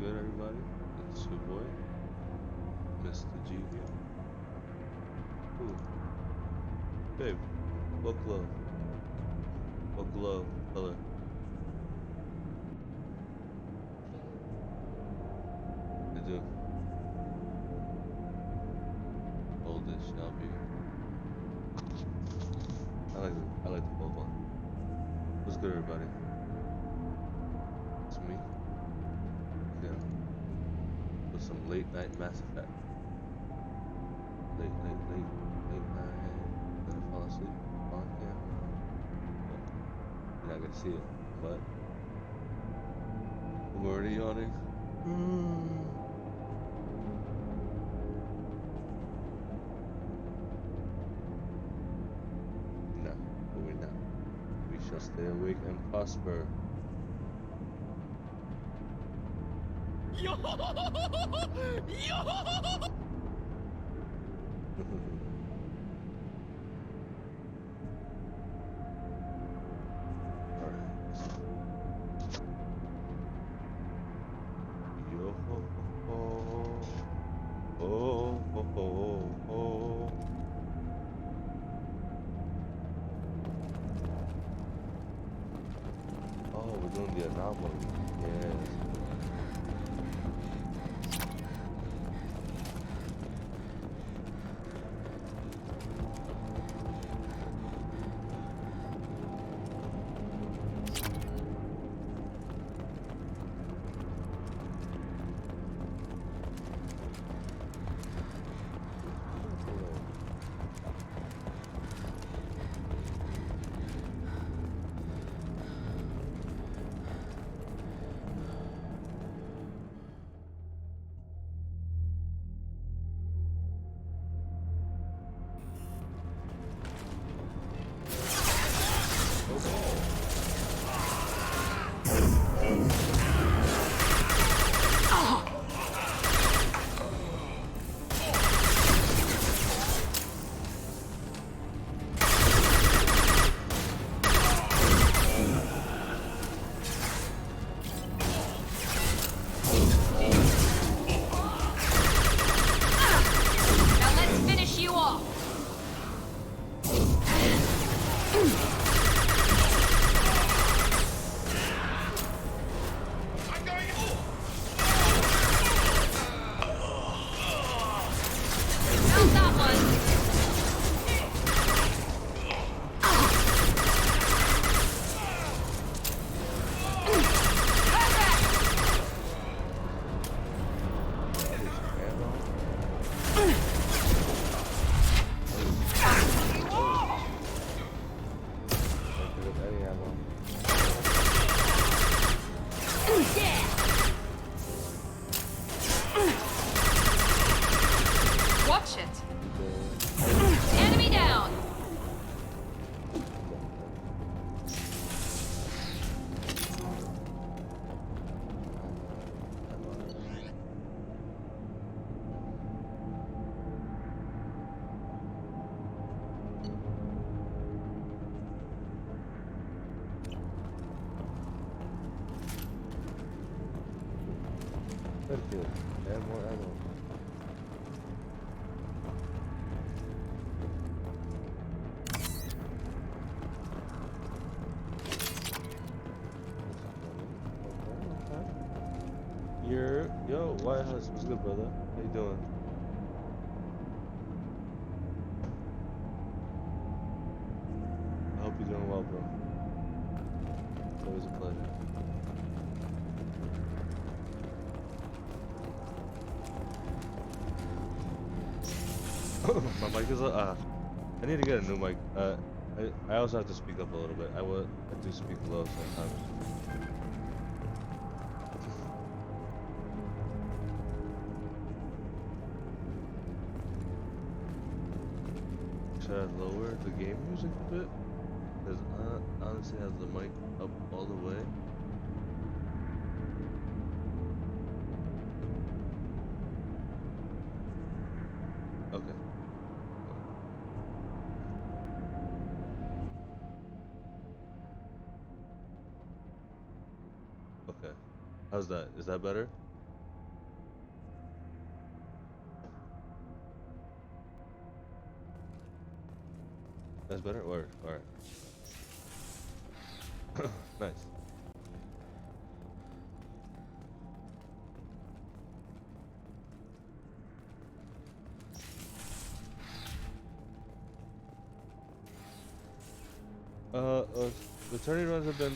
good, everybody? It's your boy, Mr. G here. Ooh, babe, what glove? What glove color? I do. Hold it shall be. I like the gold one. What's good, everybody? It's me again with some late night Mass Effect. Late night. Gonna fall asleep on camera. You're not gonna see it, but I'm already yawning. No, we're not. We shall stay awake and prosper. Yo! Yo! Yo ho ho ho ho ho ho. Oh, we're doing the anomaly. Yes. Now let's finish you off. How's that one? Watch it. Enemy down. Thank you. Add more ammo. Yo, White House, what's good, brother? How you doing? I hope you're doing well, bro. It's always a pleasure. My mic is I need to get a new mic. I also have to speak up a little bit. I do speak low sometimes. Should I lower the game music a bit? Because I honestly have the mic up all the way. Okay. Okay. How's that? Is that better? That's better? Or alright. Nice. The tourney runs have been.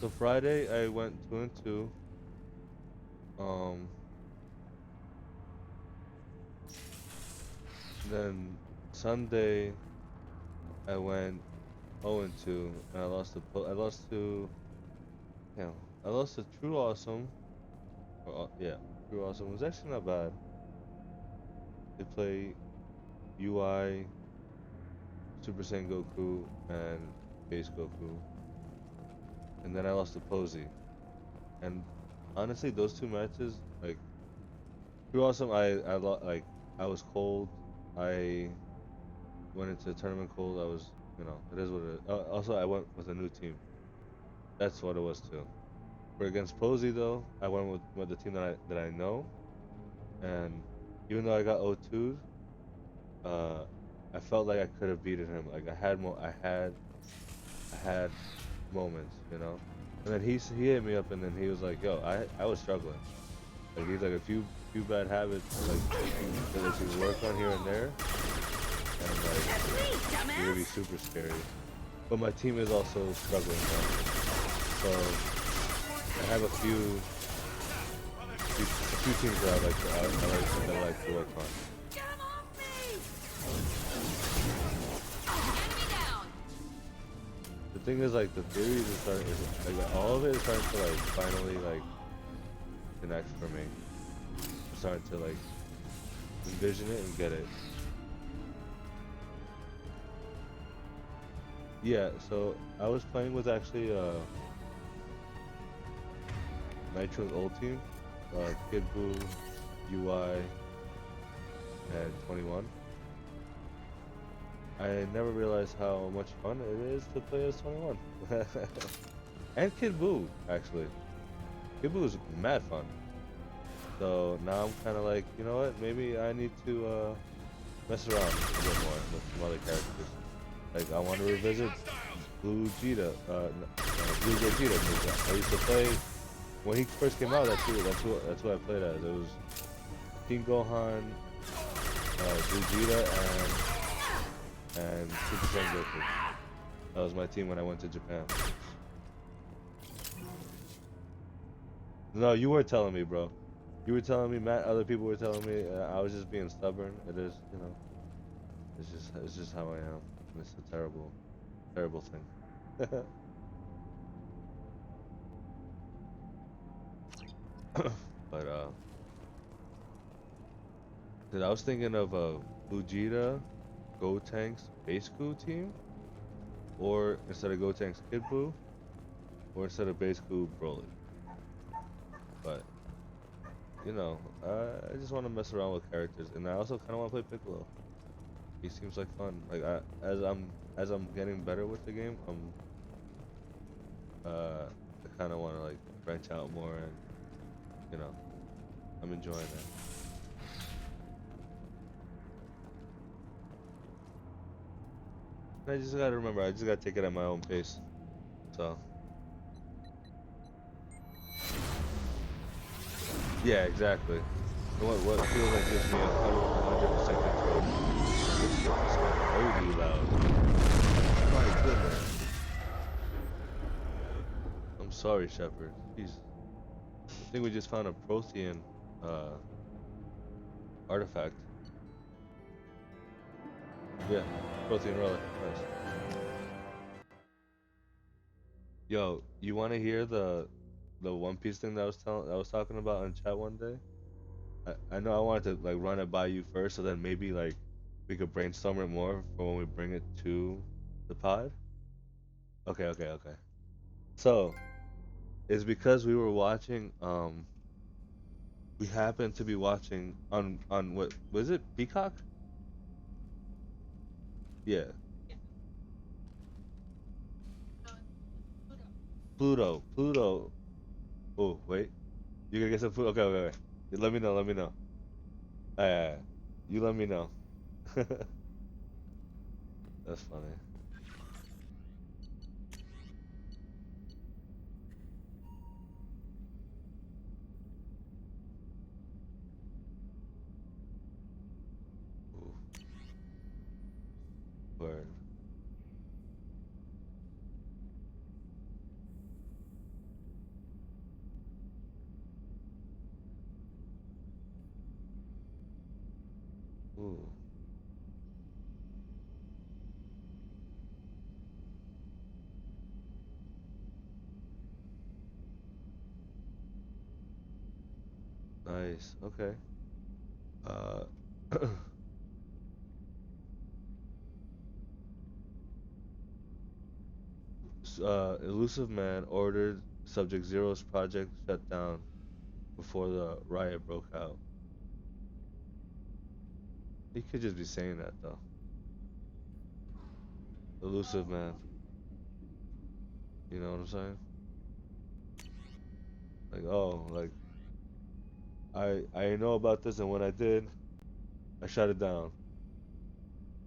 So Friday I went 2-2. Um, then Sunday I went 0-2, and I lost to yeah, I lost to True Awesome. Yeah, True Awesome was actually not bad. They play UI, Super Saiyan Goku, and Base Goku, and then I lost to Posey. And honestly, those two matches, like True Awesome, like I was cold. I went into the tournament cold. I was, it is what it is. Also, I went with a new team. That's what it was too. For against Posey though, I went with the team that I know, and even though I got 0-2'd, uh, I felt like I could have beaten him. Like I had moments, And then he hit me up, and then he was like, "Yo, I was struggling. Like he's like a few bad habits like that you work on here and there, and like you're gonna be super scary. But my team is also struggling now, so I have a few teams that I like to work on. Get him off me! Enemy down! The thing is, like, the theories like all of it is starting to like finally like connect for me. I'm starting to like envision it and get it. Yeah, so I was playing with actually Nitro's old team, Kid Buu, UI, and 21. I never realized how much fun it is to play as 21. And Kid Buu, actually. Kid Buu is mad fun. So now I'm kind of like, you know what? Maybe I need to mess around a bit more with some other characters. Like I want to revisit Blue Vegeta, Blue Vegeta. Because I used to play when he first came out. That's who I played as. It was King Gohan, Blue Vegeta, and Super Saiyan Goku. That was my team when I went to Japan. No, you were telling me, bro. You were telling me, Matt. Other people were telling me. I was just being stubborn. It is, it's just how I am. It's a terrible, terrible thing. But dude, I was thinking of a Vegeta, Gotenks, Basku team, or instead of Gotenks, Kid Buu, or instead of Basku, Broly. But I just want to mess around with characters, and I also kind of want to play Piccolo. He seems like fun. Like as I'm getting better with the game, I kind of want to like branch out more, and I'm enjoying it. And I just gotta remember, I just gotta take it at my own pace. So yeah, exactly. What feels like gives me 100% control. This shit is crazy loud. My goodness. I'm sorry, Shepard. Jeez. I think we just found a Prothean artifact. Yeah, Prothean relic. Nice. Yo, you want to hear the One Piece thing that I was talking about in chat one day? I know I wanted to like run it by you first, so then maybe like we could brainstorm it more for when we bring it to the pod. Okay, okay, okay. So it's because we were watching. We happened to be watching on what was it? Peacock? Yeah, Pluto. Pluto. Oh wait, you gonna get some food? Okay, okay, okay. You let me know. Let me know. You let me know. That's funny. Ooh, word. Ooh, nice. Okay. Uh, elusive man ordered Subject Zero's project shut down before the riot broke out. He could just be saying that though. Elusive man. You know what I'm saying? Like, oh, like I didn't know about this, and when I did, I shut it down.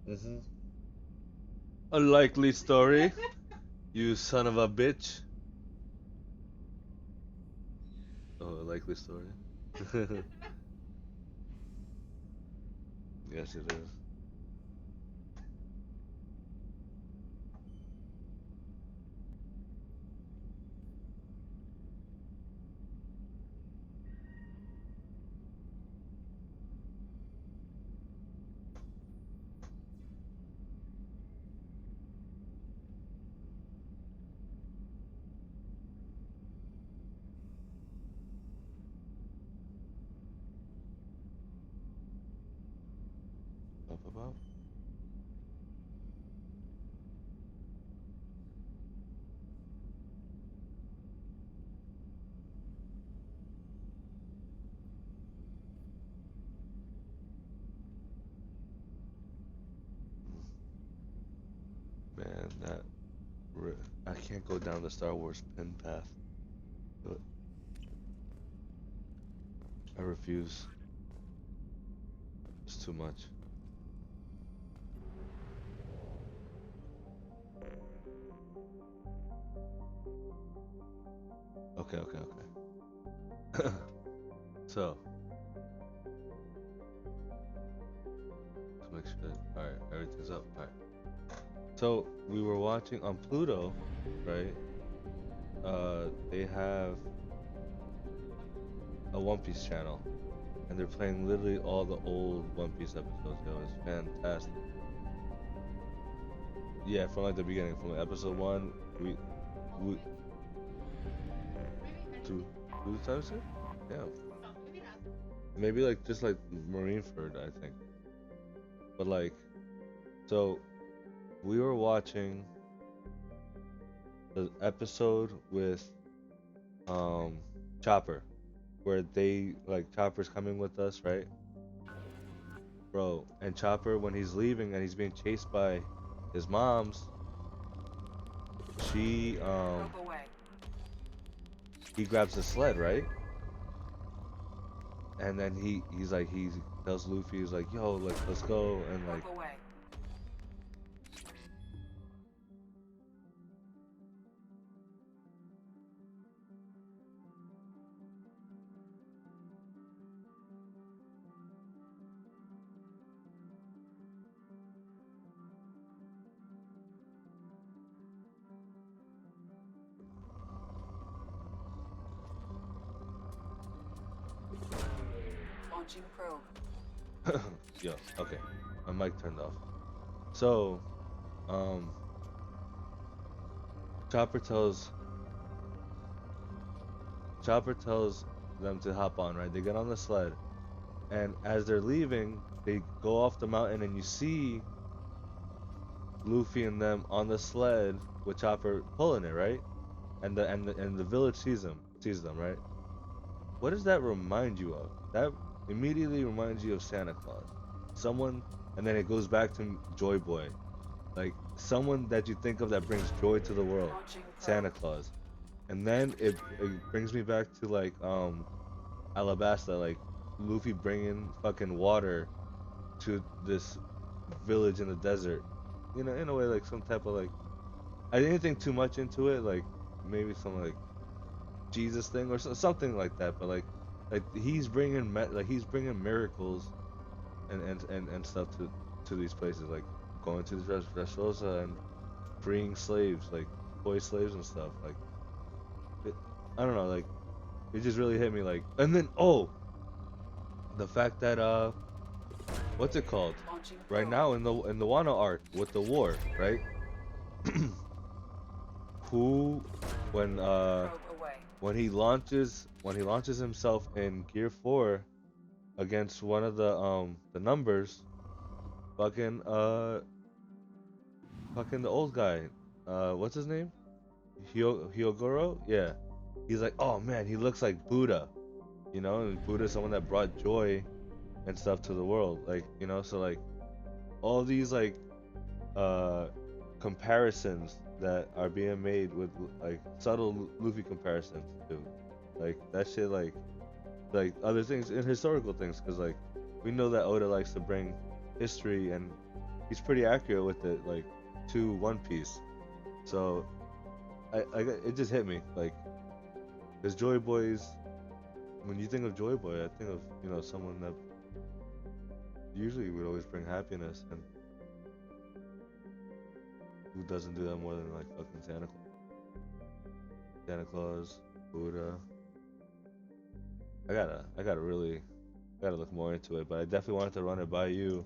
Mm-hmm. A likely story, you son of a bitch. Oh, a likely story. Yes, it is. Up, up, up. Man, I can't go down the Star Wars pin path. But I refuse. It's too much. Okay, okay, okay. So, to make sure, all right, everything's up. All right. So we were watching on Pluto, right? They have a One Piece channel, and they're playing literally all the old One Piece episodes. Yo, it's fantastic. Yeah, from like the beginning, from like episode one, we through through the time skip. Yeah, maybe like just like Marineford, I think. But like, so we were watching the episode with um Chopper, where they like Chopper's coming with us, right, bro? And Chopper, when he's leaving and he's being chased by his mom's, she he grabs the sled, right? And then he tells Luffy, he's like, yo, like let's go, and like Launching probe. yo, okay, my mic turned off. So, um, Chopper tells Chopper tells them to hop on, right? They get on the sled, and as they're leaving, they go off the mountain, and you see Luffy and them on the sled with Chopper pulling it, right? And the village sees them, right? What does that remind you of? That immediately reminds you of Santa Claus. Someone, and then it goes back to Joy Boy, like someone that you think of that brings joy to the world, Launching Santa probe. Claus. And then it brings me back to like Alabasta, like Luffy bringing fucking water to this village in the desert. in a way like some type of like I didn't think too much into it, like maybe some like Jesus thing or something like that. But like he's bringing miracles and stuff to these places, like going to the Dressrosa and freeing slaves, like boy slaves and stuff. Like it, I don't know, like it just really hit me. Like, and then the fact that what's it called? Launching Right probe. now in the Wano arc with the war, right? Who when Probe away. when he launches himself in Gear 4 against one of the numbers, fucking fucking the old guy. What's his name? Hyogoro? Yeah. He's like, "Oh man, he looks like Buddha." And Buddha's someone that brought joy and stuff to the world. Like, so like all these like uh comparisons that are being made with like subtle Luffy comparisons too. Like that shit like other things and historical things cuz like we know that Oda likes to bring history and he's pretty accurate with it like to One Piece. So it just hit me like cuz Joy Boys when you think of Joy Boy, I think of, someone that usually would always bring happiness and who doesn't do that more than like fucking Santa Claus, Buddha. I gotta look more into it, but I definitely wanted to run it by you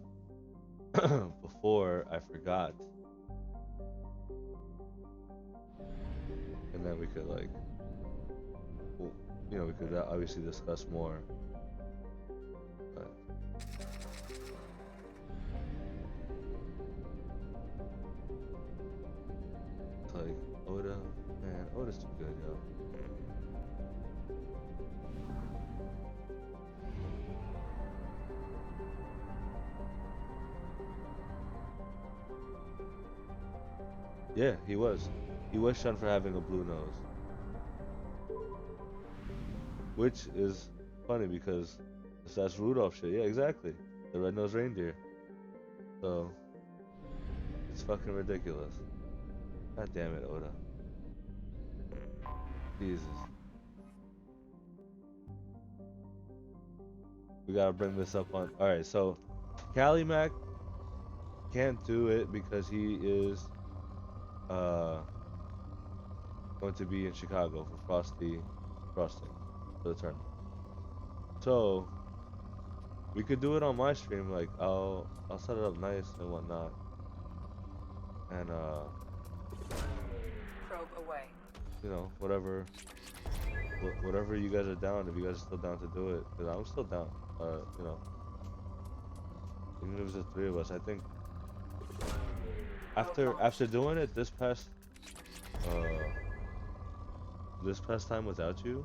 before I forgot, and then we could like, well, we could obviously discuss more. But it's like Oda, man, Oda's too good, yo. Yeah, he was. He was shunned for having a blue nose, which is funny because that's Rudolph shit. Yeah, exactly. The red-nosed reindeer. So it's fucking ridiculous. God damn it, Oda. Jesus. We gotta bring this up on. All right, so Cali Mac can't do it because he is uh going to be in Chicago for Frosting for the tournament. So we could do it on my stream. Like I'll set it up nice and whatnot, and Probe away. whatever whatever you guys are down. If you guys are still down to do it, because I'm still down. You know, even if it's the three of us, I think Probe after launched. doing it uh this past time without you,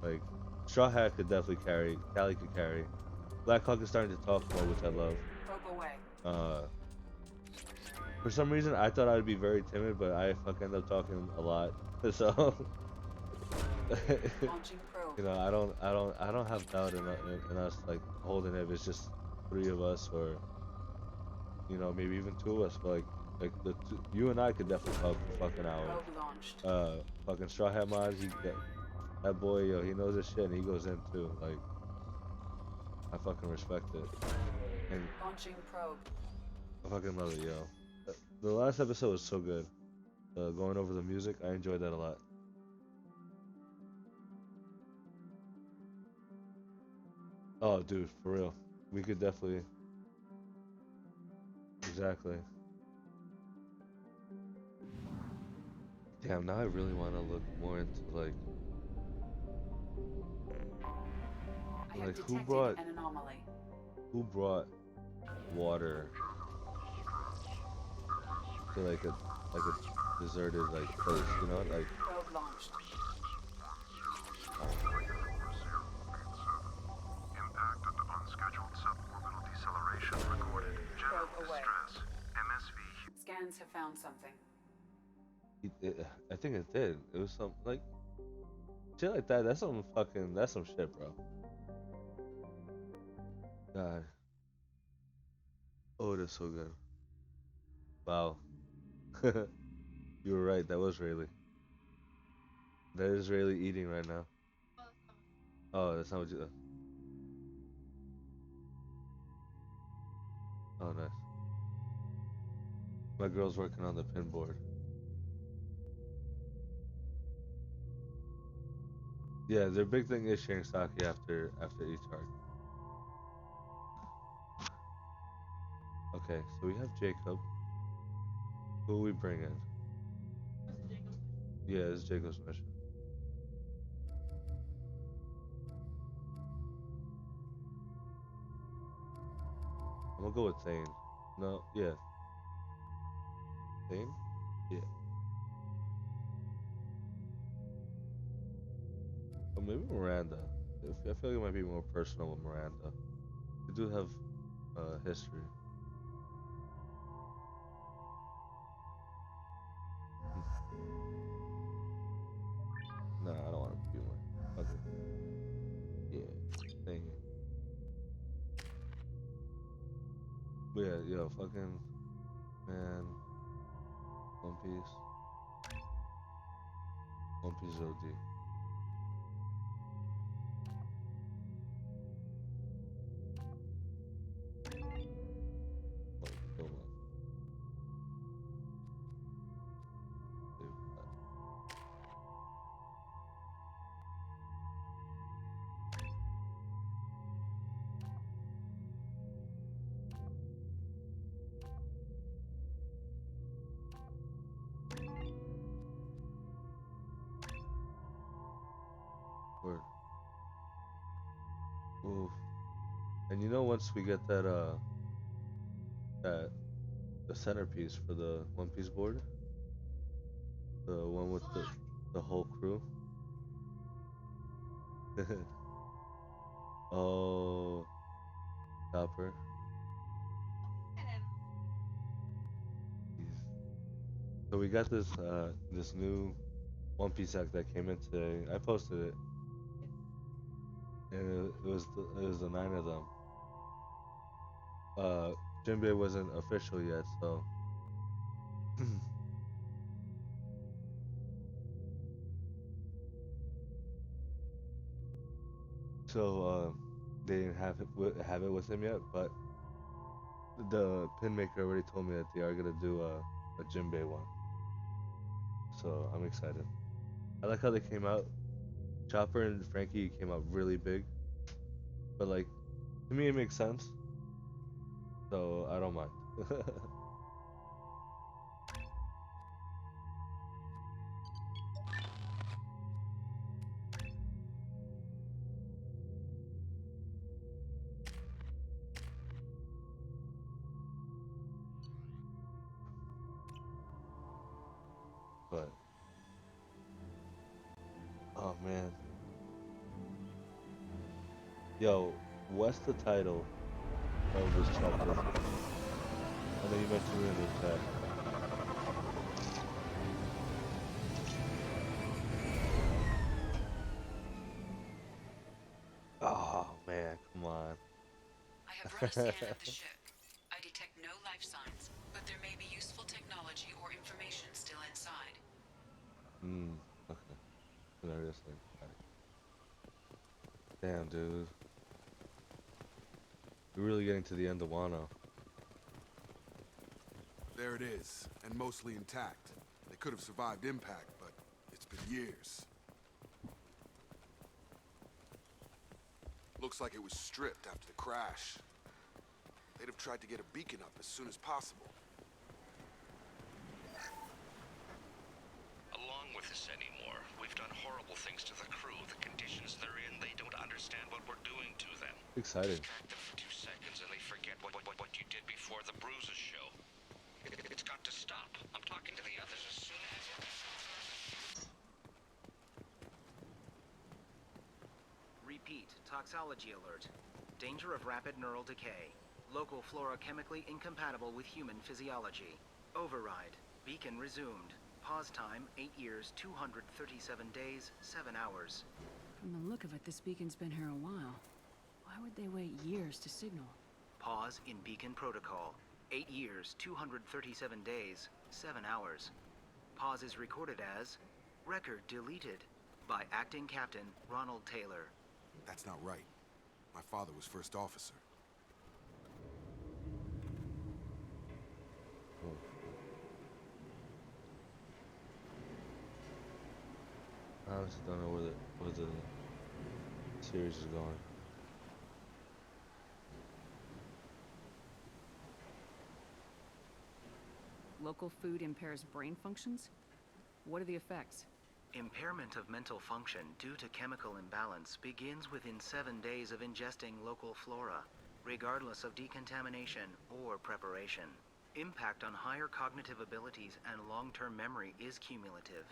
like Straw Hat could definitely carry, Cali could carry. Black Hawk is starting to talk more, which I love. Probe away. Uh, for some reason, I thought I'd be very timid, but I fucking end up talking a lot. So, Launching probe. I don't have doubt in us like holding it. If it's just three of us, or maybe even two of us. But you and I could definitely talk for fucking hours. Probe launched. Fucking Straw Hat Mods, that boy, yo, he knows his shit and he goes in too. Like, I fucking respect it. And Launching probe. I fucking love it, yo. The last episode was so good. Going over the music, I enjoyed that a lot. Oh, dude, for real. We could definitely. Exactly. Damn, now I really want to look more into I have who detected brought an anomaly. water to like a deserted like place, like Probe launched. Impact on unscheduled suborbital deceleration recorded. General Probe away. distress. MSV. Scans have found something. I think it did. It was some like shit like that. That's some shit, bro. God, oh, that's so good. Wow. You were right. That was Rayleigh. That is Rayleigh eating right now. Oh, that's not what you. Oh, nice. My girl's working on the pin board. Yeah, their big thing is sharing sake after each arc. Okay, so we have Jacob. Who we bring in? Yeah, it's Jacob's mission. I'm gonna go with Thane. No, yeah, Thane. Yeah, or maybe Miranda. I feel like it might be more personal with Miranda. We do have history. Nah, I don't want to be more. Okay. Yeah, Thane. But yeah, yo, fucking man, One Piece, One Piece OD. Like, so much. Dude, word. Oof. And you know, once we get that the centerpiece for the One Piece board, the one with the whole crew. Oh, Chopper. He's, so we got this new One Piece act that came in today. I posted it, and it was the nine of them. Uh, Jinbei wasn't official yet, so they didn't have it with him yet. But the pin maker already told me that they are gonna do a Jinbei one. So I'm excited. I like how they came out. Chopper and Frankie came out really big, but like to me it makes sense. So I don't mind. But oh man, yo, what's the title of this chapter? I know you mentioned it in the chat. Oh man, come on. I have run a scan of the ship. I detect no life signs, but there may be useful technology or information still inside. Hmm. Okay. Hilarious thing. Alright. Damn, dude. We're really getting to the end of Wano. There it is, and mostly intact. They could have survived impact, but it's been years. Looks like it was stripped after the crash. They'd have tried to get a beacon up as soon as possible. Along with this anymore. We've done horrible things to the crew. The conditions they're in, they don't understand what we're doing to them. Excited. Distract them for 2 seconds and they forget what you did before the bruises show. It's got to stop. I'm talking to the others as soon as... Repeat, toxology alert. Danger of rapid neural decay. Local flora chemically incompatible with human physiology. Override. Beacon resumed. Pause time, 8 years, 237 days, 7 hours. From the look of it, this beacon's been here a while. Why would they wait years to signal? Pause in beacon protocol. 8 years, 237 days, 7 hours. Pause is recorded as record deleted by Acting Captain Ronald Taylor. That's not right. My father was first officer. Oh. I honestly don't know where the series is going. Local food impairs brain functions? What are the effects? Impairment of mental function due to chemical imbalance begins within 7 days of ingesting local flora, regardless of decontamination or preparation. Impact on higher cognitive abilities and long-term memory is cumulative,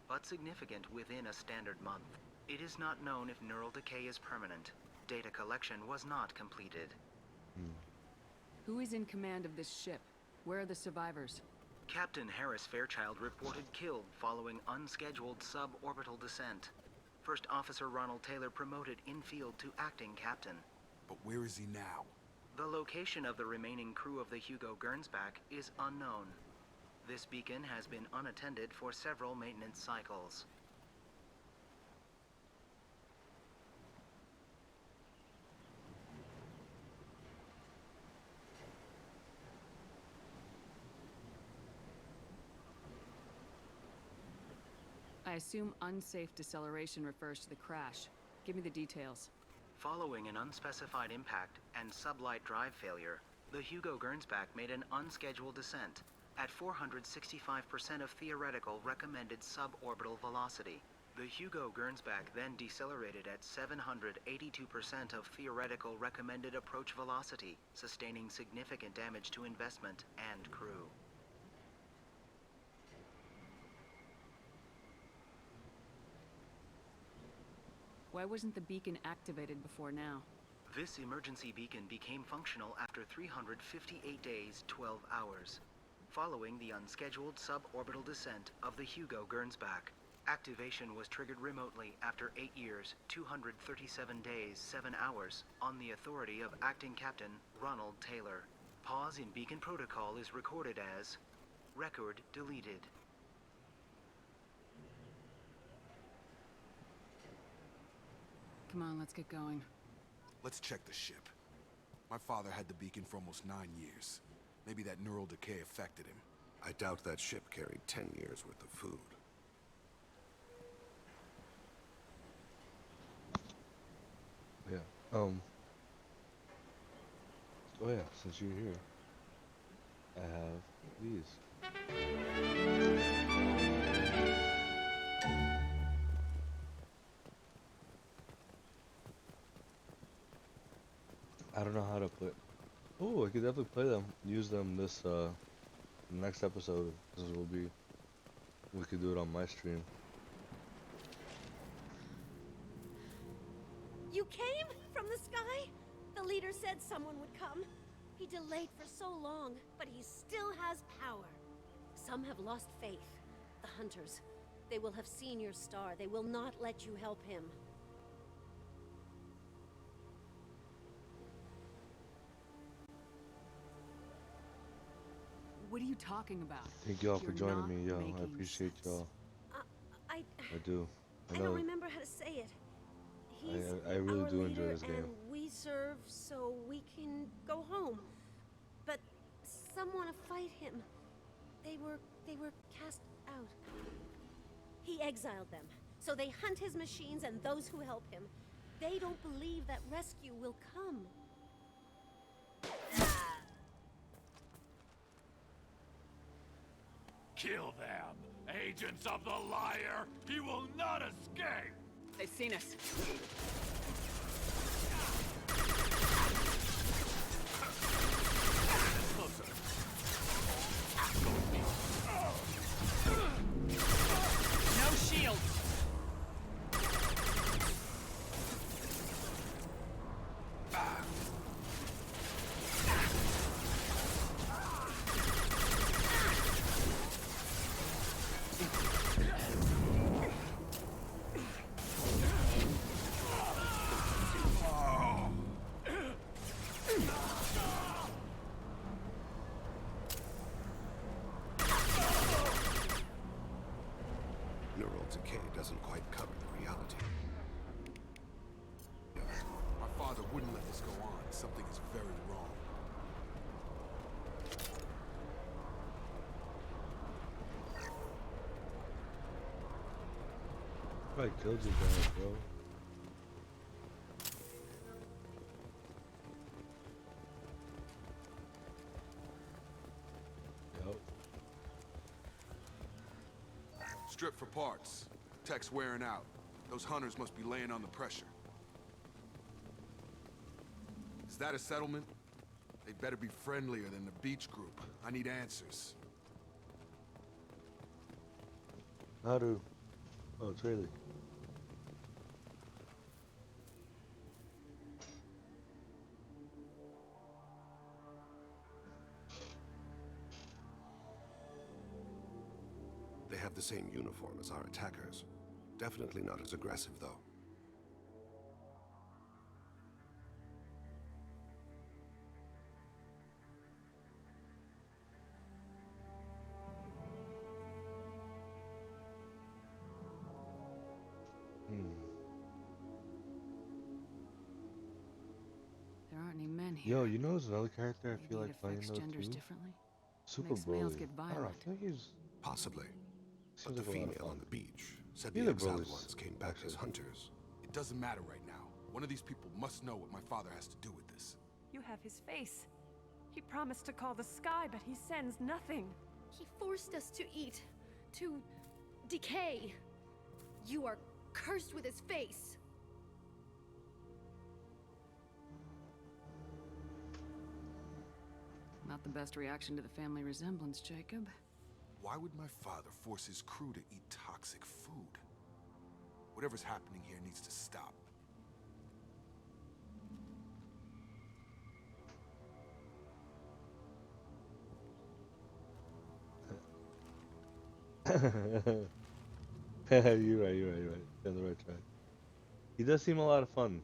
but significant within a standard month. It is not known if neural decay is permanent. Data collection was not completed. Who is in command of this ship? Where are the survivors? Captain Harris Fairchild reported killed following unscheduled suborbital descent. First Officer Ronald Taylor promoted in-field to acting captain. But where is he now? The location of the remaining crew of the Hugo Gernsback is unknown. This beacon has been unattended for several maintenance cycles. I assume unsafe deceleration refers to the crash. Give me the details. Following an unspecified impact and sublight drive failure, the Hugo Gernsback made an unscheduled descent at 465% of theoretical recommended suborbital velocity. The Hugo Gernsback then decelerated at 782% of theoretical recommended approach velocity, sustaining significant damage to investment and crew. Why wasn't the beacon activated before now? This emergency beacon became functional after 358 days, 12 hours, following the unscheduled suborbital descent of the Hugo Gernsback. Activation was triggered remotely after 8 years, 237 days, 7 hours, on the authority of Acting Captain Ronald Taylor. Pause in beacon protocol is recorded as record deleted. Come on, let's get going. Let's check the ship. My father had the beacon for almost 9 years. Maybe that neural decay affected him. I doubt that ship carried 10 years worth of food. Yeah. Oh yeah, since you're here, I have these. I don't know how to play. Oh, I could definitely play them. Use them this next episode. This will be. We could do it on my stream. You came from the sky? The leader said someone would come. He delayed for so long, but he still has power. Some have lost faith. The hunters. They will have seen your star. They will not let you help him. What are you talking about? Thank y'all for You're joining not me, yo. I making appreciate sense. y'all. I I do. I don't remember how to say it. He's I really our do enjoy leader, this game. and we serve so we can go home. But some want to fight him. They were cast out. He exiled them, so they hunt his machines and those who help him. They don't believe that rescue will come. Kill them! Agents of the liar! He will not escape! They've seen us. Closer. No shields! neural decay doesn't quite cover the reality. My father wouldn't let this go on. Something is very wrong. Probably killed you guys, bro. Yep. Strip for parts. Tech's wearing out. Those hunters must be laying on the pressure. Is that a settlement? They better be friendlier than the beach group. I need answers. How do? Oh, it's really. They have the same uniform as our attackers. Definitely not as aggressive, though. There aren't any men here. Yo, you know there's another character I Maybe feel it like playing affects though genders too? differently. Super Makes males Broly. get I don't know, I violent. feel like he's Possibly. seems But the like a lot of female fun. on the beach said Either the exiled Broly's ones came back as hunters. It doesn't matter right now. One of these people must know what my father has to do with this. You have his face. He promised to call the sky, but he sends nothing. He forced us to eat, to decay. You are cursed with his face. Not the best reaction to the family resemblance, Jacob. Why would my father force his crew to eat toxic food? Whatever's happening here needs to stop. You're right, you're right, you're right. You're on the right track. He does seem a lot of fun.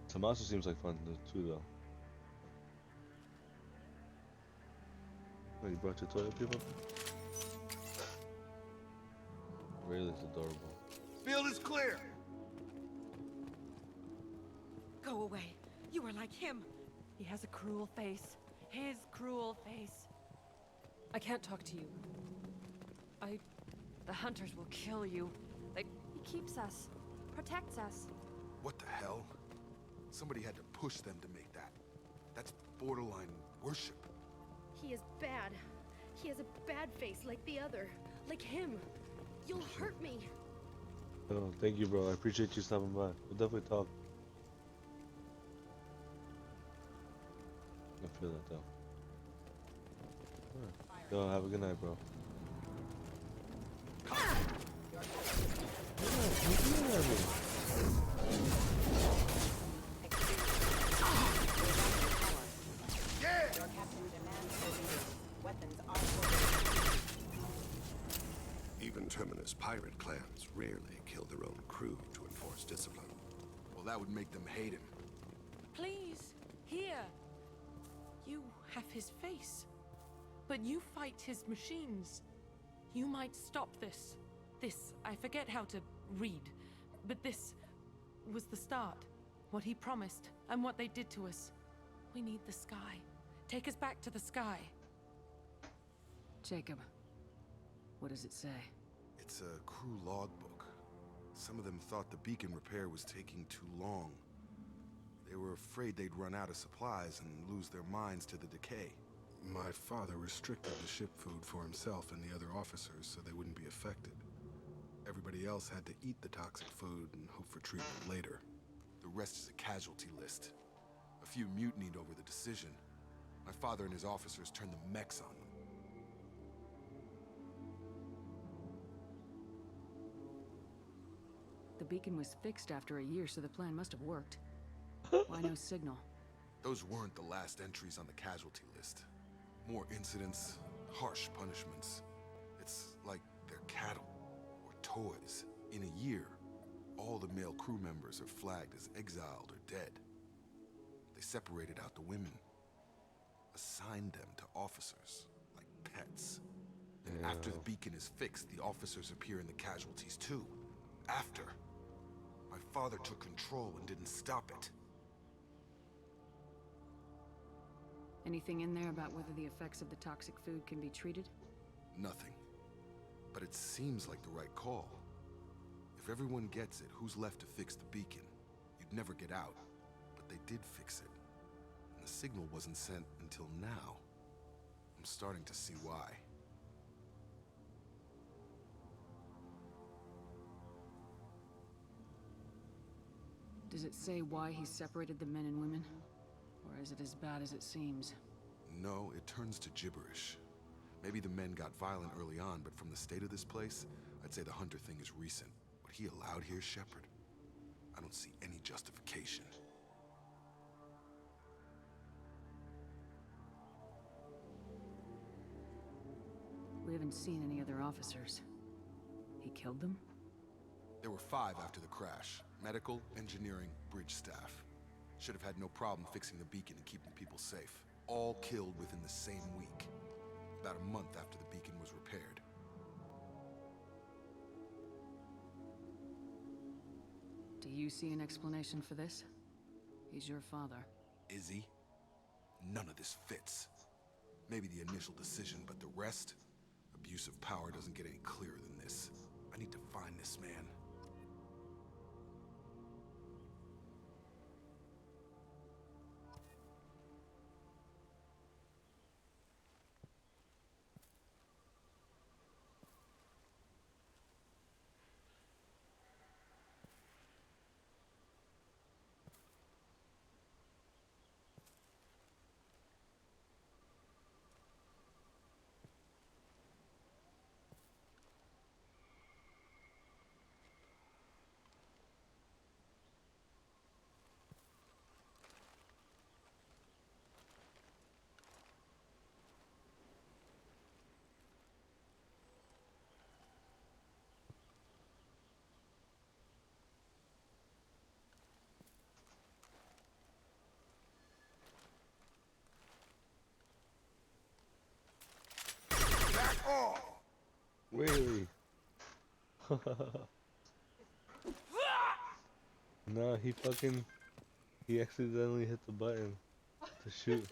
Tommaso seems like fun too, though. Oh, you brought your toilet people? Really, it's adorable. Field is clear! Go away. You are like him. He has a cruel face. His cruel face. I can't talk to you. The hunters will kill you. He keeps us, protects us. What the hell? Somebody had to push them to make that. That's borderline worship. He is bad. He has a bad face like the other. Like him. You'll hurt me. Oh, thank you, bro. I appreciate you stopping by. We'll definitely talk. I feel that, though. Alright. Yo, have a good night, bro. Even Terminus pirate clans rarely kill their own crew to enforce discipline. Well, that would make them hate him. Please, here. You have his face. But you fight his machines. You might stop this. This, I forget how to read. But this was the start. What he promised, and what they did to us. We need the sky. Take us back to the sky. Jacob, what does it say? It's a crew logbook. Some of them thought the beacon repair was taking too long. They were afraid they'd run out of supplies and lose their minds to the decay. My father restricted the ship food for himself and the other officers so they wouldn't be affected. Everybody else had to eat the toxic food and hope for treatment later. The rest is a casualty list. A few mutinied over the decision. My father and his officers turned the mechs on them. The beacon was fixed after a year, so the plan must have worked. Why no signal? Those weren't the last entries on the casualty list. More incidents, harsh punishments. It's like they're cattle or toys. In a year, all the male crew members are flagged as exiled or dead. They separated out the women, assigned them to officers, like pets. And after the beacon is fixed, the officers appear in the casualties too. After. My father took control and didn't stop it. Anything in there about whether the effects of the toxic food can be treated? Nothing. But it seems like the right call. If everyone gets it, who's left to fix the beacon? You'd never get out. But they did fix it. And the signal wasn't sent until now. I'm starting to see why. Does it say why he separated the men and women? Or is it as bad as it seems? No, it turns to gibberish. Maybe the men got violent early on, but from the state of this place, I'd say the Hunter thing is recent. What he allowed here, Shepard, I don't see any justification. We haven't seen any other officers. He killed them? There were 5 after the crash. Medical, engineering, bridge staff. Should have had no problem fixing the beacon and keeping people safe. All killed within the same week. About a month after the beacon was repaired. Do you see an explanation for this? He's your father. Is he? None of this fits. Maybe the initial decision, but the rest? Abuse of power doesn't get any clearer than this. I need to find this man. Really? No, he accidentally hit the button to shoot.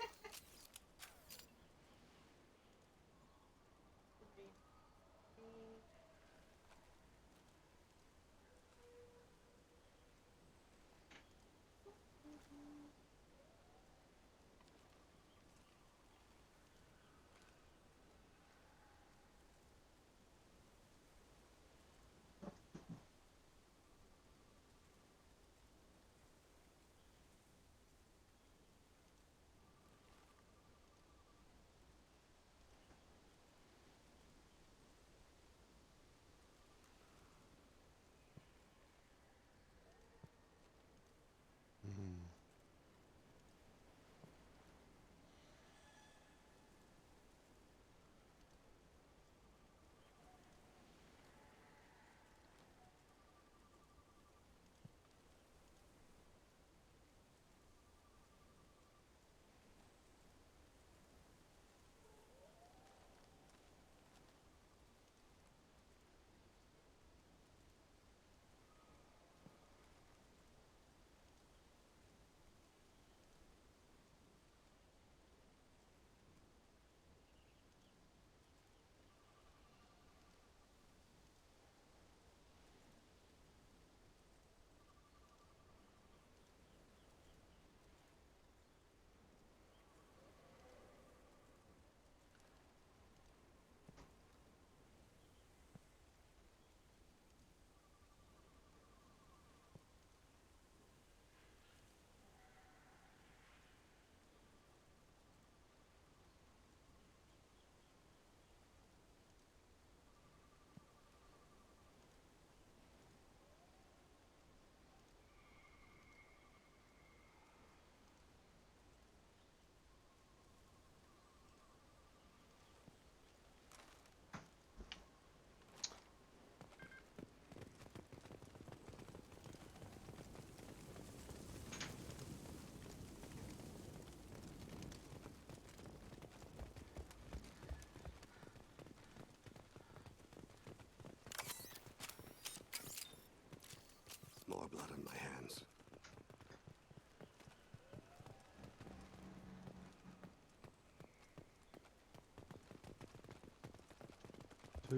This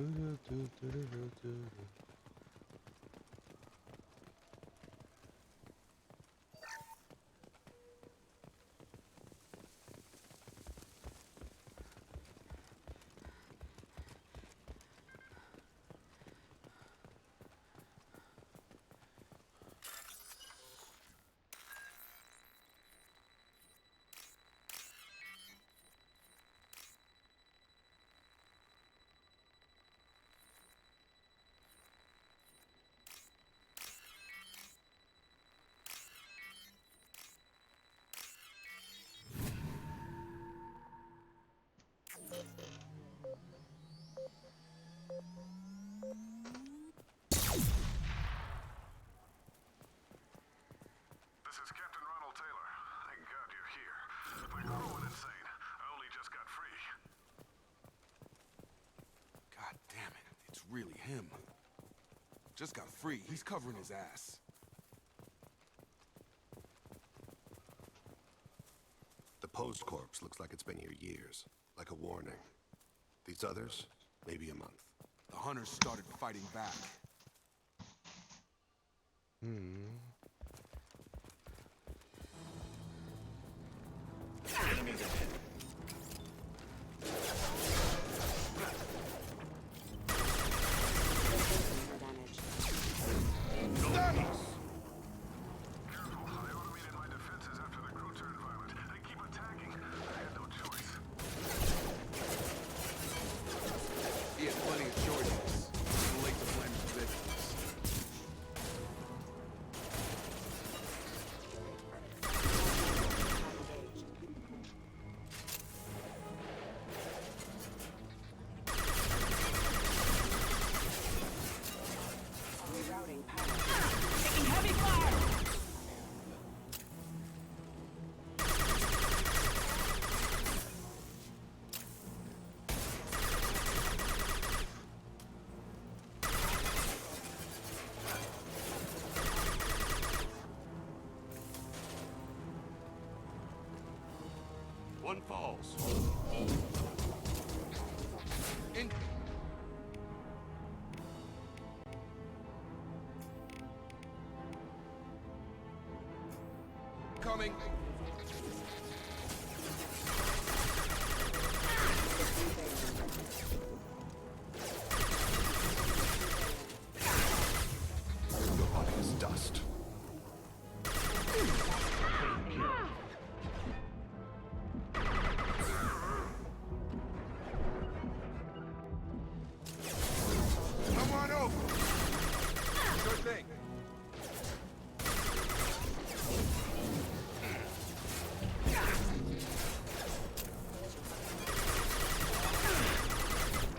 is Captain Ronald Taylor. Thank God you're here. My crew went insane. I only just got free. God damn it. It's really him. Just got free. He's covering his ass. The post corpse looks like it's been here years, like a warning. These others, maybe a month. The hunters started fighting back. Enemies ahead. Careful. I automated my defenses after the crew turned violent. They keep attacking. I had no choice. He had plenty of choices. Too late to blame his victims. Taking heavy fire! One falls. In coming. Your body is dust. Come on over. Sure thing.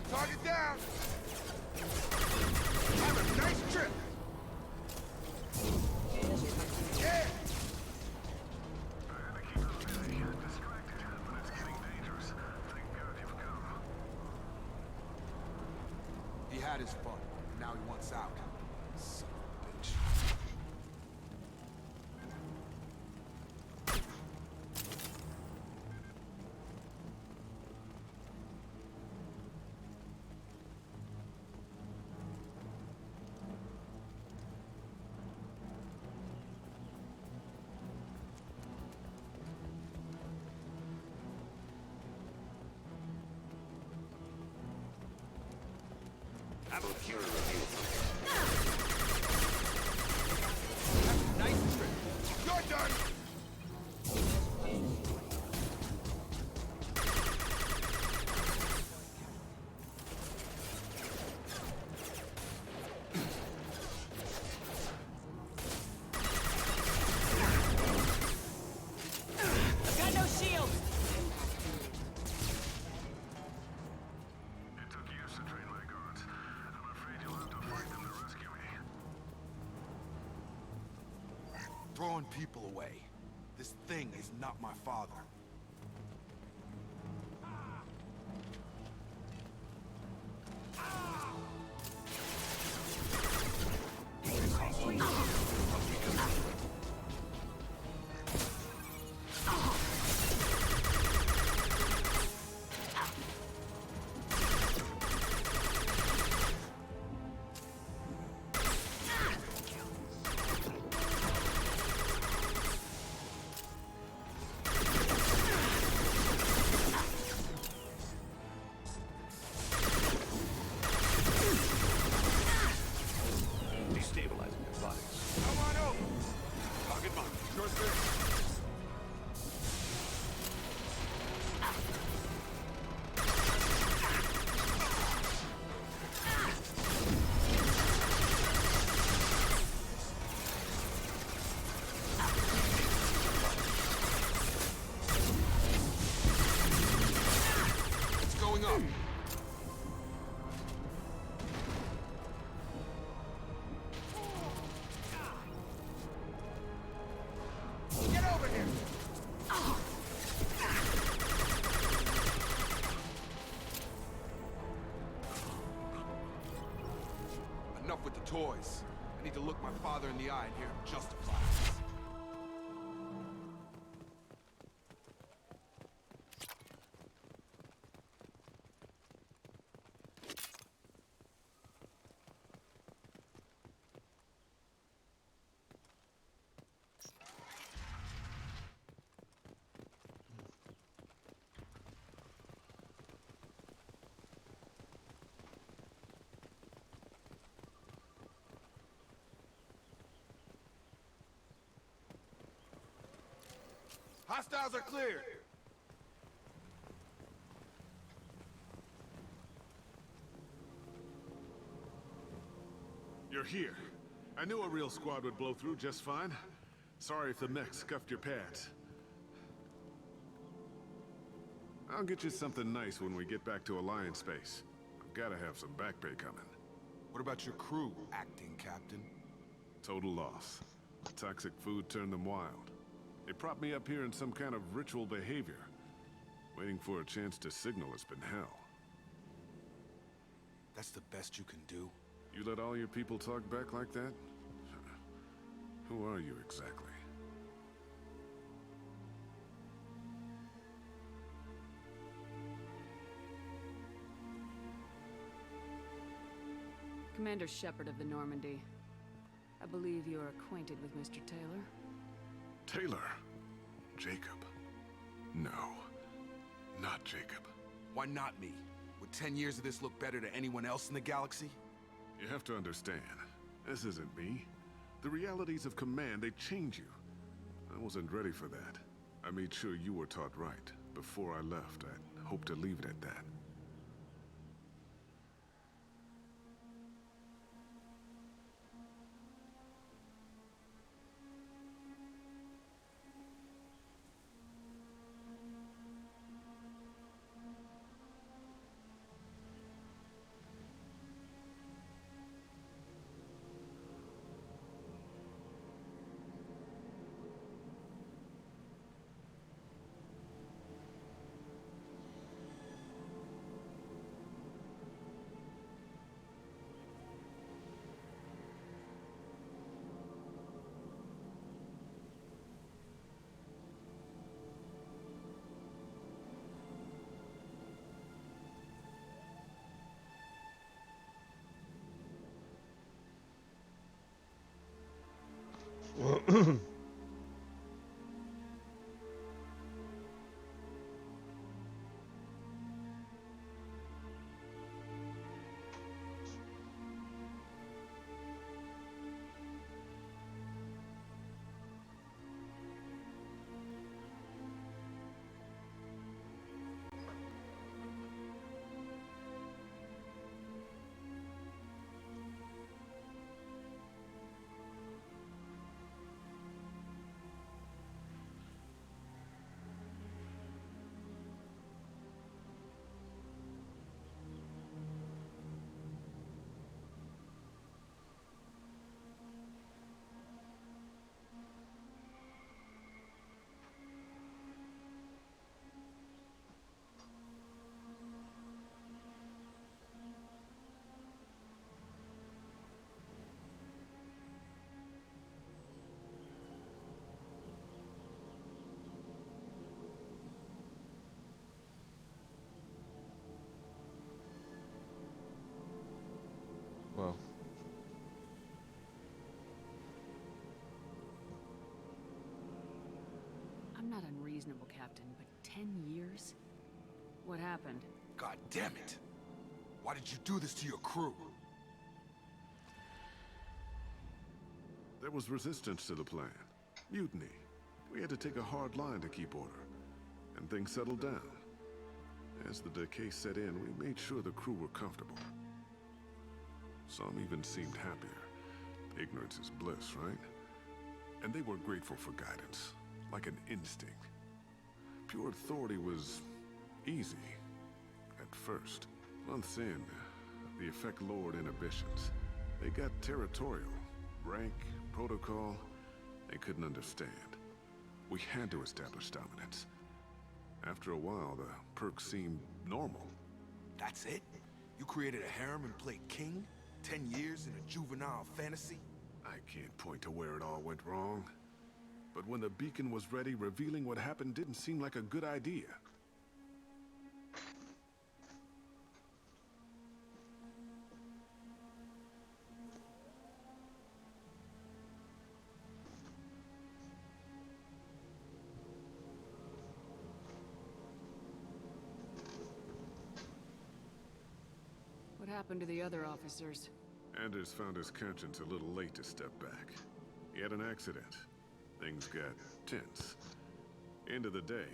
Target down. Have a nice trip. Yeah. I had to keep them busy, distracted, but it's getting dangerous. Thank God you've come. He had his fun. Now he wants out. Son of a bitch. Have a cure review. Have a nice trip. You're done. Got no shield! It took years to train my guards. I'm afraid you'll have to fight them to rescue me. Throwing people away. This thing is not my father. up! Get over here! Enough with the toys. I need to look my father in the eye and hear him justify this. Hostiles are cleared! You're here. I knew a real squad would blow through just fine. Sorry if the mech scuffed your pants. I'll get you something nice when we get back to Alliance space. I've gotta have some back pay coming. What about your crew, acting captain? Total loss. Toxic food turned them wild. They propped me up here in some kind of ritual behavior. Waiting for a chance to signal has been hell. That's the best you can do? You let all your people talk back like that? Who are you exactly? Commander Shepard of the Normandy. I believe you're acquainted with Mr. Taylor. Taylor? Jacob? No. Not Jacob. Why not me? Would 10 years of this look better to anyone else in the galaxy? You have to understand, this isn't me. The realities of command, they change you. I wasn't ready for that. I made sure you were taught right. Before I left, I hoped to leave it at that. Well, I'm not unreasonable, Captain, but 10 years? What happened? God damn it! Why did you do this to your crew? There was resistance to the plan. Mutiny. We had to take a hard line to keep order. And things settled down. As the decay set in, we made sure the crew were comfortable. Some even seemed happier. Ignorance is bliss, right? And they were grateful for guidance, like an instinct. Pure authority was easy, at first. Months in, the effect lowered inhibitions. They got territorial. Rank, protocol, they couldn't understand. We had to establish dominance. After a while, the perks seemed normal. That's it? You created a harem and played king? 10 years in a juvenile fantasy? I can't point to where it all went wrong. But when the beacon was ready, revealing what happened didn't seem like a good idea. What happened to the other officers? Anders found his conscience a little late to step back. He had an accident. Things got tense. End of the day,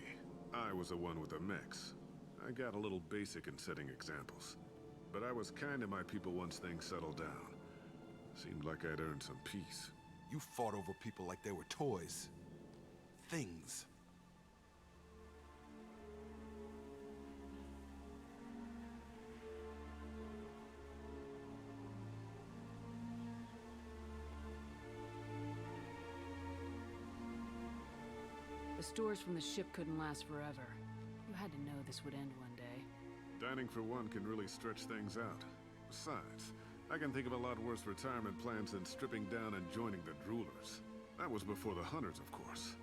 I was the one with the mechs. I got a little basic in setting examples. But I was kind to my people once things settled down. Seemed like I'd earned some peace. You fought over people like they were toys. Things. The stores from the ship couldn't last forever. You had to know this would end one day. Dining for one can really stretch things out. Besides, I can think of a lot worse retirement plans than stripping down and joining the Droolers. That was before the Hunters, of course.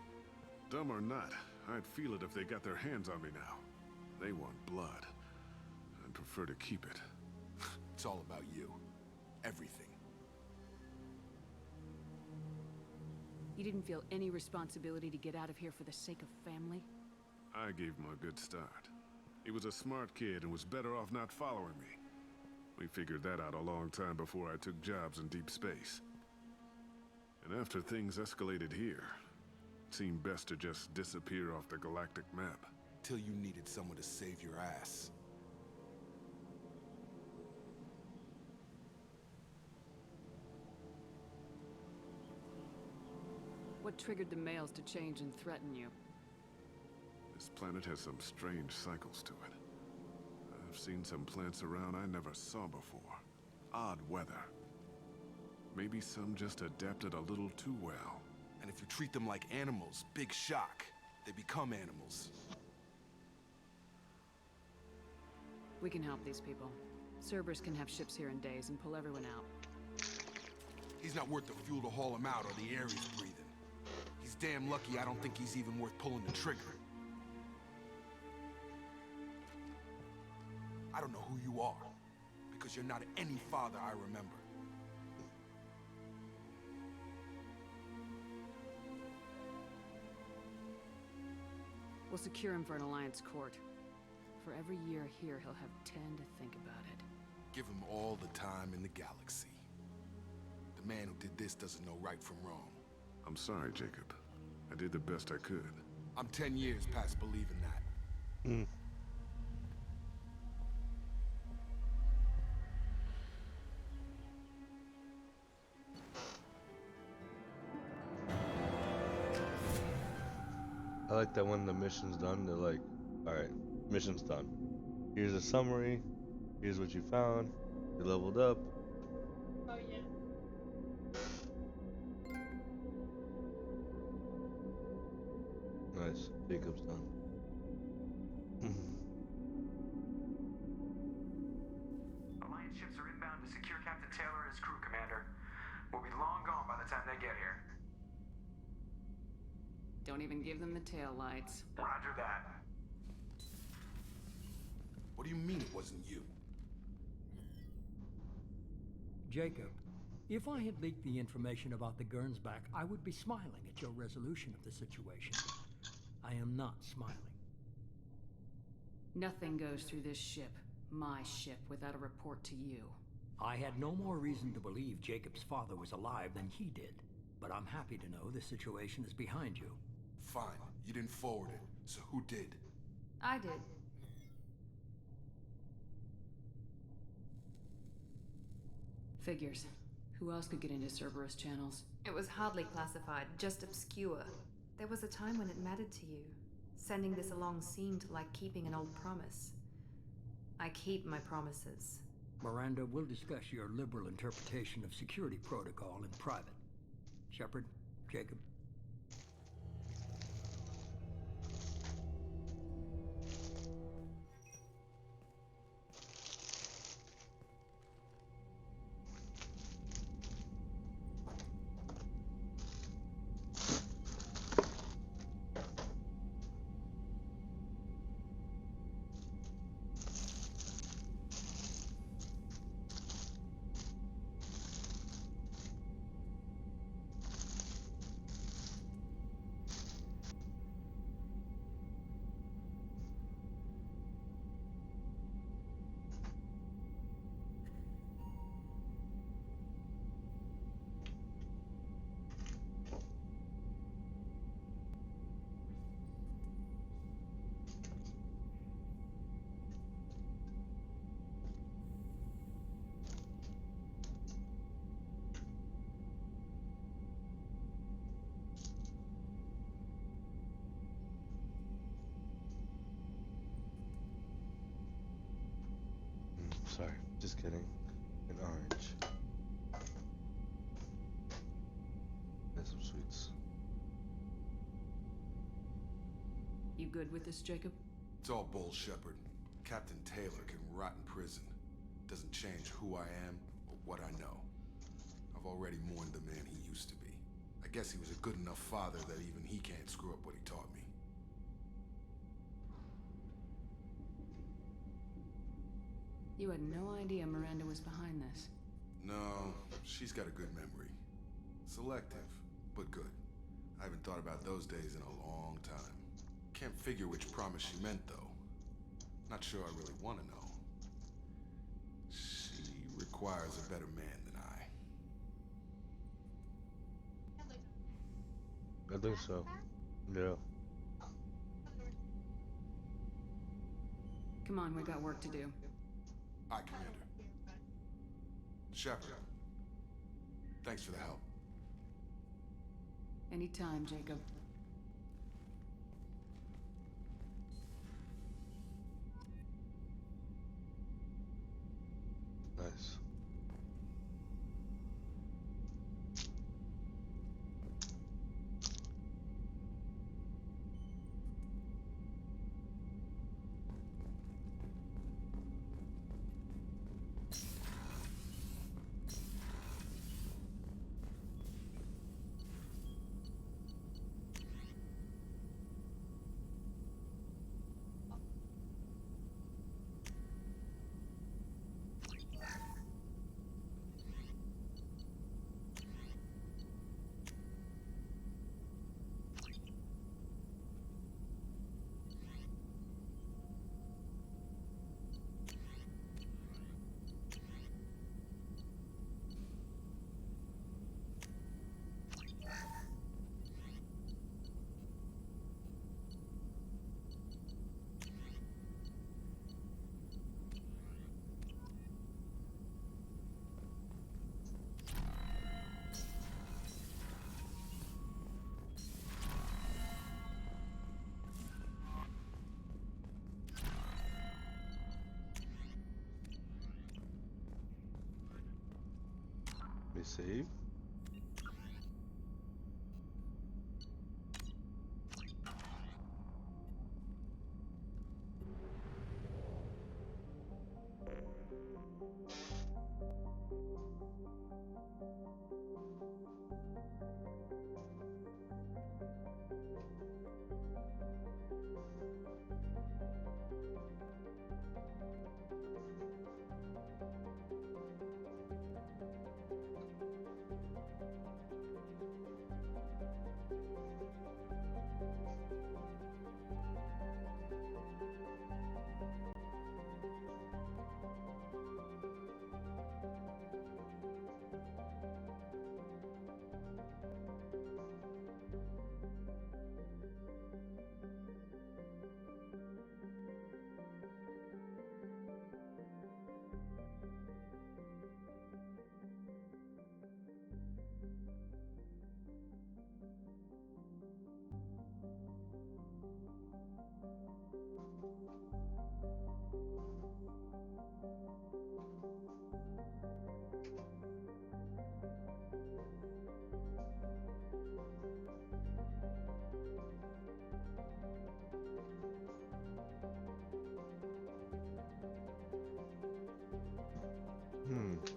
Dumb or not, I'd feel it if they got their hands on me now. They want blood. I'd prefer to keep it. It's all about you. Everything. You didn't feel any responsibility to get out of here for the sake of family? I gave him a good start. He was a smart kid and was better off not following me. We figured that out a long time before I took jobs in deep space. And after things escalated here, it seemed best to just disappear off the galactic map. Till you needed someone to save your ass. What triggered the males to change and threaten you? This planet has some strange cycles to it. I've seen some plants around I never saw before. Odd weather. Maybe some just adapted a little too well. And if you treat them like animals, big shock. They become animals. We can help these people. Cerberus can have ships here in days and pull everyone out. He's not worth the fuel to haul him out or the air he's breathing. He's damn lucky I don't think he's even worth pulling the trigger. I don't know who you are, because you're not any father I remember. We'll secure him for an Alliance court. For every year here, he'll have 10 to think about it. Give him all the time in the galaxy. The man who did this doesn't know right from wrong. I'm sorry, Jacob. I did the best I could. I'm 10 years past believing that. I like that when the mission's done, they're like, alright, mission's done. Here's a summary. Here's what you found. You leveled up. Oh, yeah. Nice. Jacob's done. Alliance ships are inbound to secure Captain Taylor and his crew, Commander. We'll be long gone by the time they get here. Don't even give them the tail lights. Roger that. What do you mean it wasn't you? Jacob, if I had leaked the information about the Gernsback, I would be smiling at your resolution of the situation. I am not smiling. Nothing goes through this ship, my ship, without a report to you. I had no more reason to believe Jacob's father was alive than he did. But I'm happy to know the situation is behind you. Fine. You didn't forward it. So who did? I did. Figures. Who else could get into Cerberus channels? It was hardly classified, just obscure. There was a time when it mattered to you. Sending this along seemed like keeping an old promise. I keep my promises. Miranda, we'll discuss your liberal interpretation of security protocol in private. Shepard, Jacob. Sorry, just kidding. An orange. And some sweets. You good with this, Jacob? It's all bull, Shepard. Captain Taylor can rot in prison. Doesn't change who I am or what I know. I've already mourned the man he used to be. I guess he was a good enough father that even he can't screw up what he taught me. You had no idea Miranda was behind this. No, she's got a good memory. Selective, but good. I haven't thought about those days in a long time. Can't figure which promise she meant, though. Not sure I really want to know. She requires a better man than I. I think so. Yeah. Come on, we got work to do. Aye, Commander. Shepard. Thanks for the help. Anytime, Jacob. Nice. We save.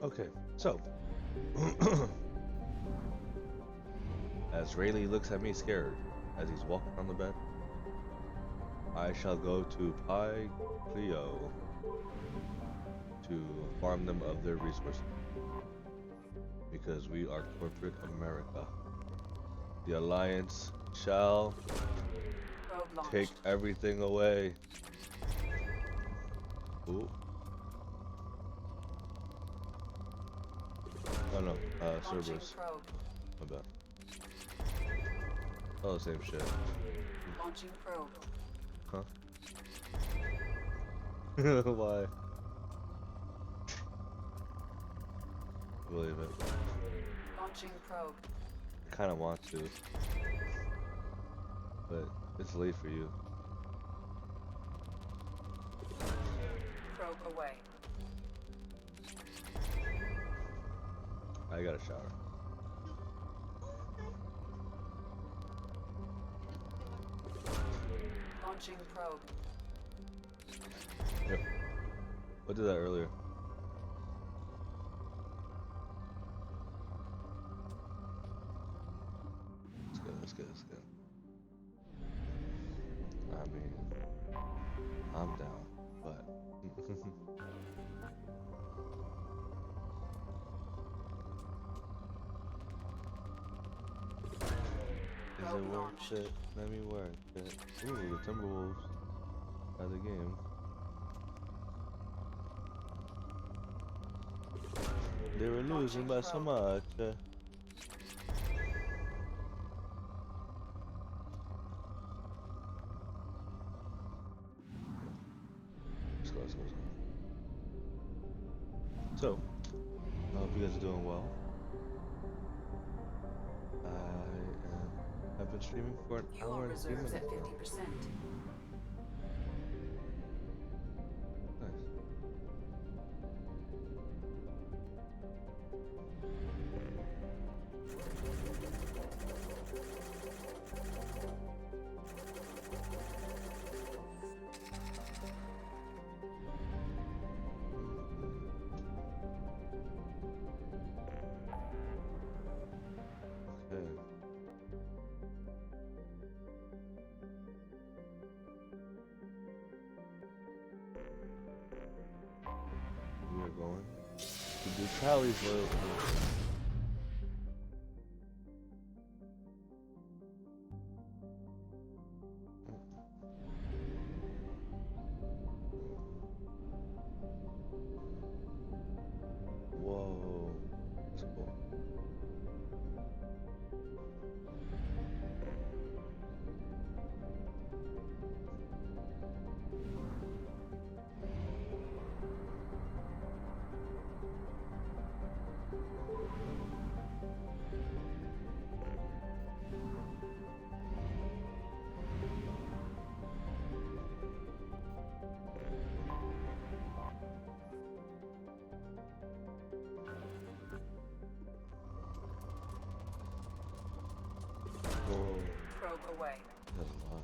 Okay, so as Rayleigh looks at me scared as he's walking on the bed, I shall go to Pi Cleo to inform them of their resources. Because we are corporate America. The Alliance shall take everything away. Ooh. Oh no, Cerberus. My bad. All the same shit. Launching probe. Huh? Why? Believe it. Launching probe. I kinda want to. But it's late for you. Probe away. I got a shower. Launching probe. Yep. I did that earlier. Let's go. I mean, I'm down, but is it worth it? Let me work it. Ooh, the Timberwolves are the game. They were losing by so much. Let's go. So, I hope you guys are doing well. I've been streaming for an hour and 3 minutes. At 50%. Nice. Okay. We are going to do Charlie's loyalty. Whoa, that's cool. Whoa, Probe away. that's a lot.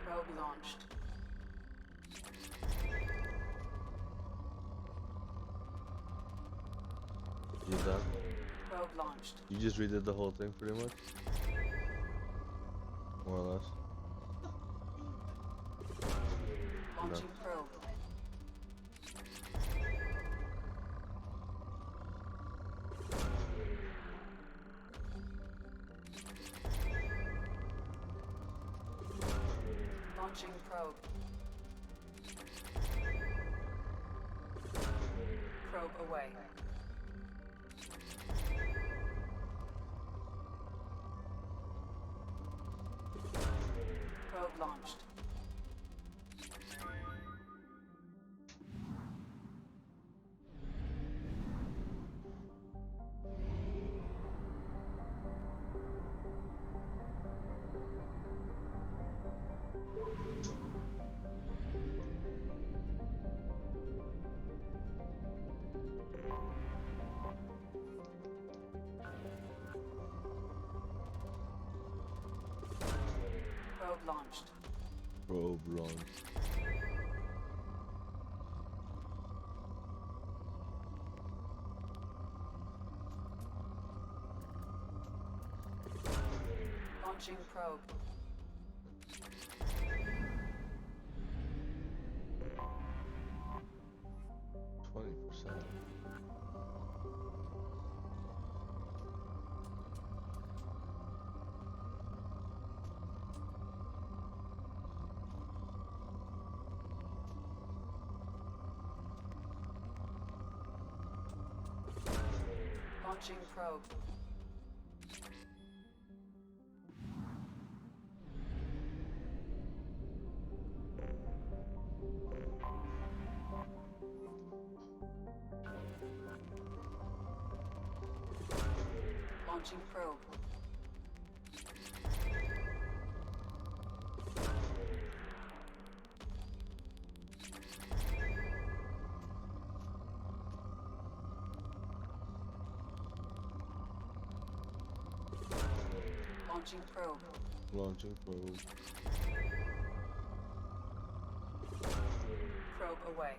Probe launched. You done? Probe launched. You just redid the whole thing pretty much? More or less. Launching probe. Launching probe. Probe away. Probe launched. Probe launched. Probe launched. Launching probe. %. Launching probe. Launching probe. Launching probe. Launching probe. Probe away.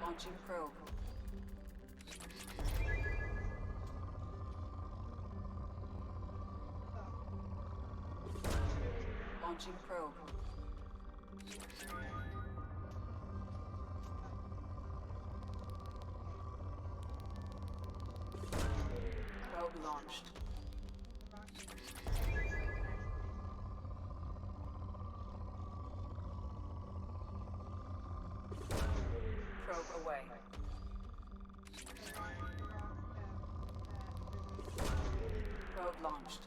Launching probe. Launching probe. Probe launched. Probe away. Probe launched.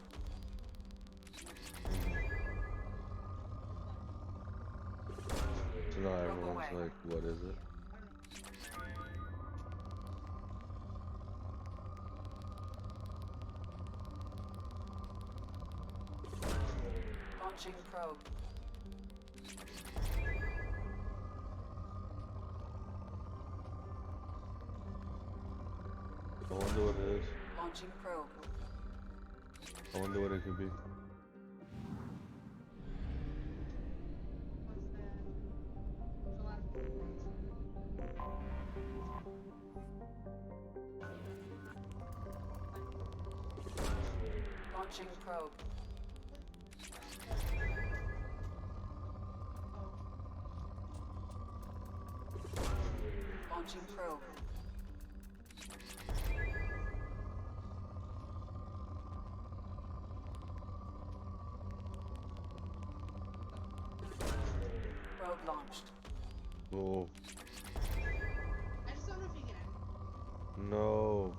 So now everyone's like, what is it? Launching probe. I wonder what it is. Launching probe. I wonder what it could be. Launching probe. Launching probe. Probe launched. Oh. I just don't know if you can. No.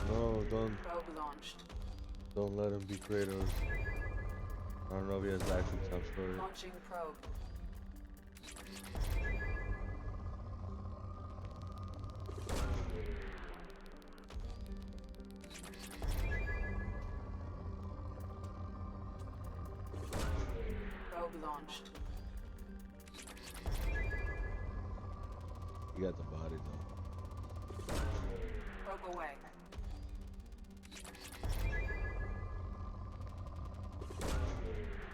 No, don't. Probe launched. Don't let him be Kratos. I don't know if he has acting chops for it. Launching probe. Probe launched. You got the body though. Probe away.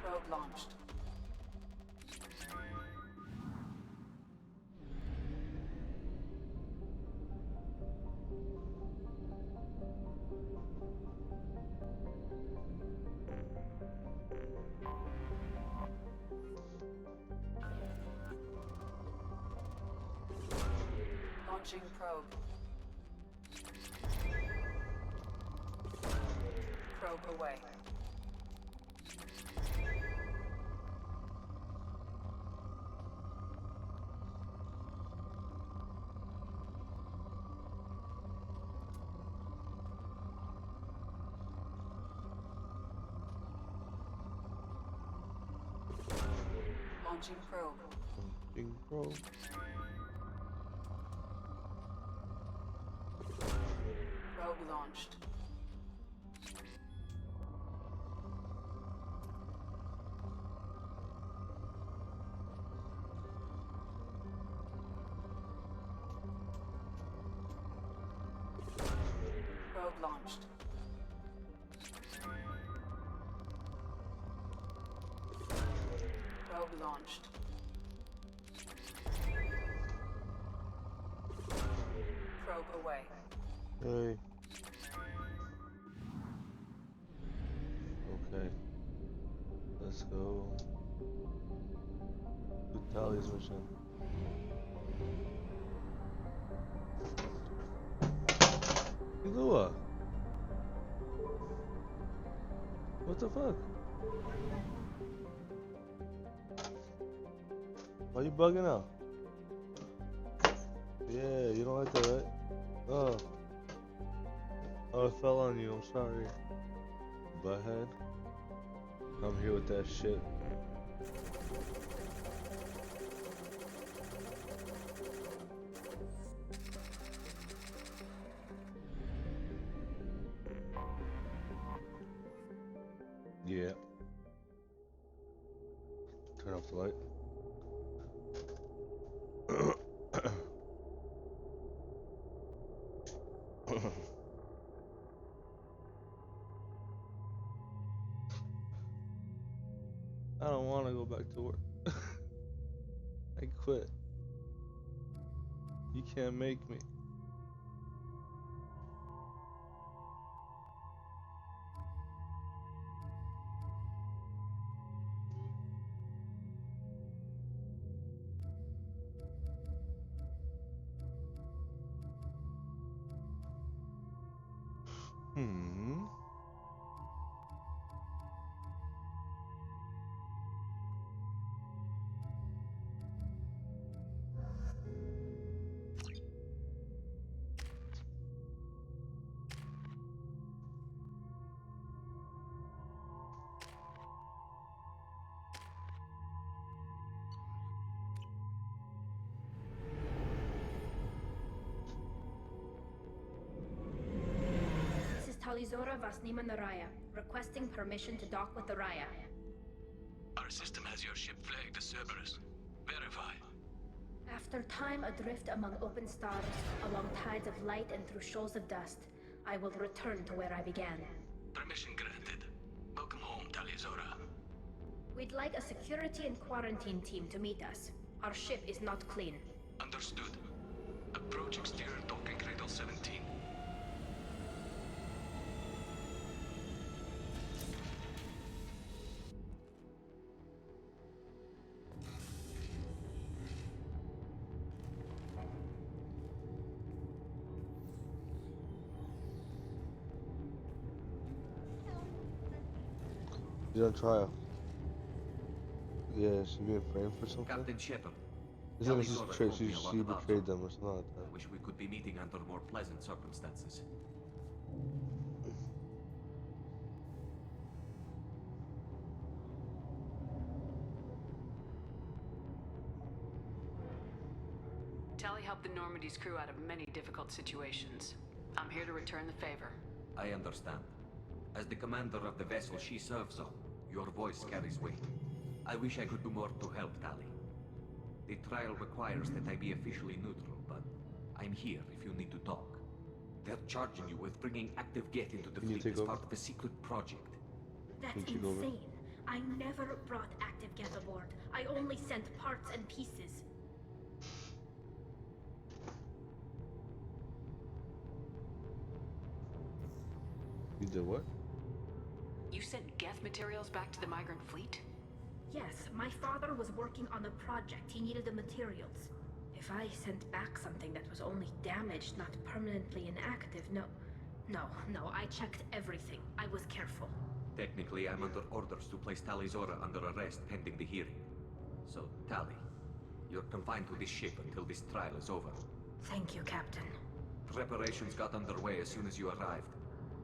Probe launched. Launching probe. Probe away. Launching probe. Launching probe. Probe launched. Probe launched. Probe launched. Probe away. Hey. Okay. Let's go to Tally's mission. Ilua! What the fuck? Why are you bugging out? Yeah, you don't like that, right? Oh. Oh, it fell on you, I'm sorry. Butthead. I'm here with that shit. Yeah. Turn off the light. I don't want to go back to work. I quit. You can't make me. Hmm. This is Talizora Vasnima Naraya, requesting permission to dock with the Raya. Our system has your ship flagged as Cerberus. Verify. After time adrift among open stars, along tides of light and through shoals of dust, I will return to where I began. Permission granted. Welcome home, Talizora. We'd like a security and quarantine team to meet us. Our ship is not clean. Understood. Approach exterior docking cradle 17. She's on trial. Yeah, she being framed for something? Captain Shepard. Isn't this Talizora betrayed? told me a lot She about betrayed you. them or something like that. Wish we could be meeting under more pleasant circumstances. Tally helped the Normandy's crew out of many difficult situations. I'm here to return the favor. I understand. As the commander of the vessel she serves on, your voice carries weight. I wish I could do more to help Tally. The trial requires that I be officially neutral, but I'm here if you need to talk. They're charging you with bringing active Geth into the fleet as part of a secret project. That's insane. I never brought active Geth aboard. I only sent parts and pieces. You did what? You sent Geth materials back to the migrant fleet? Yes, my father was working on a project. He needed the materials. If I sent back something that was only damaged, not permanently inactive, no, I checked everything. I was careful. Technically, I'm under orders to place Talizora under arrest pending the hearing. So, Tally, you're confined to this ship until this trial is over. Thank you, Captain. Preparations got underway as soon as you arrived.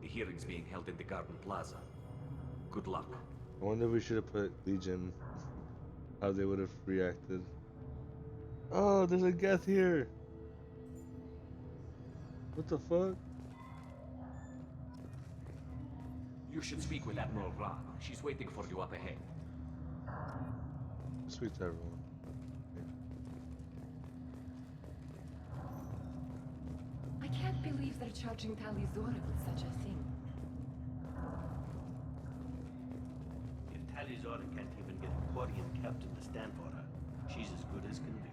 The hearing's being held in the Garden Plaza. Good luck. I wonder if we should have put Legion, how they would have reacted. Oh, there's a Geth here. What the fuck? You should speak with Admiral Ra. She's waiting for you up ahead. Speak to everyone. I can't can't believe they're charging Tali Zora with such a thing. If Tali Zora can't even get a Quarian captain to stand for her, she's as good as convicted.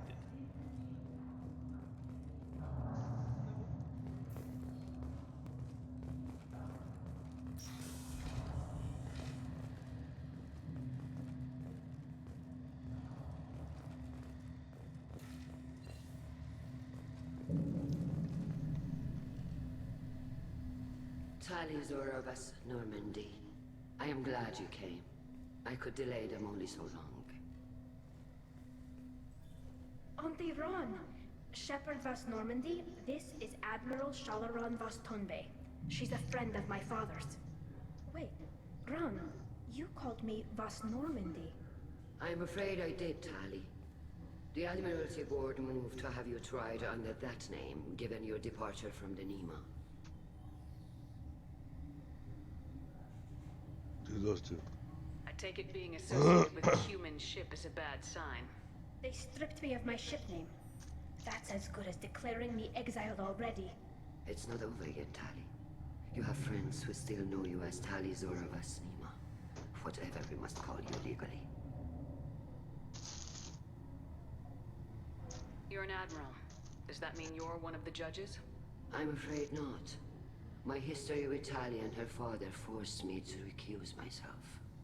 Tali Zora Vas Normandy. I am glad you came. I could delay them only so long. Auntie Ron! Shepherd Vas Normandy, this is Admiral Shalaron Vas Tonbe. She's a friend of my father's. Wait, Ron, you called me Vas Normandy. I'm afraid I did, Tali. The Admiralty Board moved to have you tried under that name, given your departure from the Nima. Do those two. I take it being associated with a human ship is a bad sign. They stripped me of my ship name. That's as good as declaring me exiled already. It's not over yet, Tali. You have friends who still know you as Tali Zora Vas Nima. Whatever we must call you legally. You're an admiral. Does that mean you're one of the judges? I'm afraid not. My history with Tali and her father forced me to recuse myself.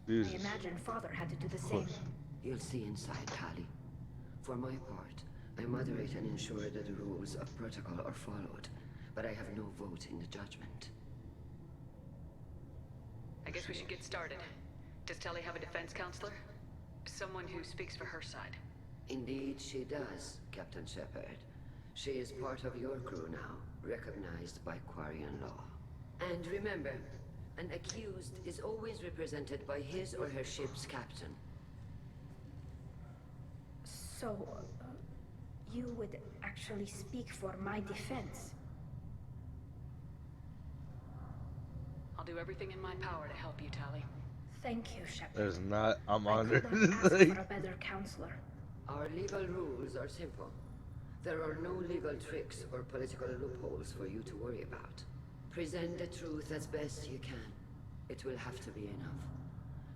Jesus. I imagine father had to do the same. You'll see inside, Tali. For my part, I moderate and ensure that the rules of protocol are followed, but I have no vote in the judgment. I guess we should get started. Does Tali have a defense counselor? Someone who speaks for her side. Indeed, she does, Captain Shepard. She is part of your crew now, recognized by Quarian law. And remember, an accused is always represented by his or her ship's captain. So, you would actually speak for my defense? I'll do everything in my power to help you, Tali. Thank you, Shepard. There's not. I'm I honored. could not ask for a better counselor. Our legal rules are simple. There are no legal tricks or political loopholes for you to worry about. Present the truth as best you can. It will have to be enough.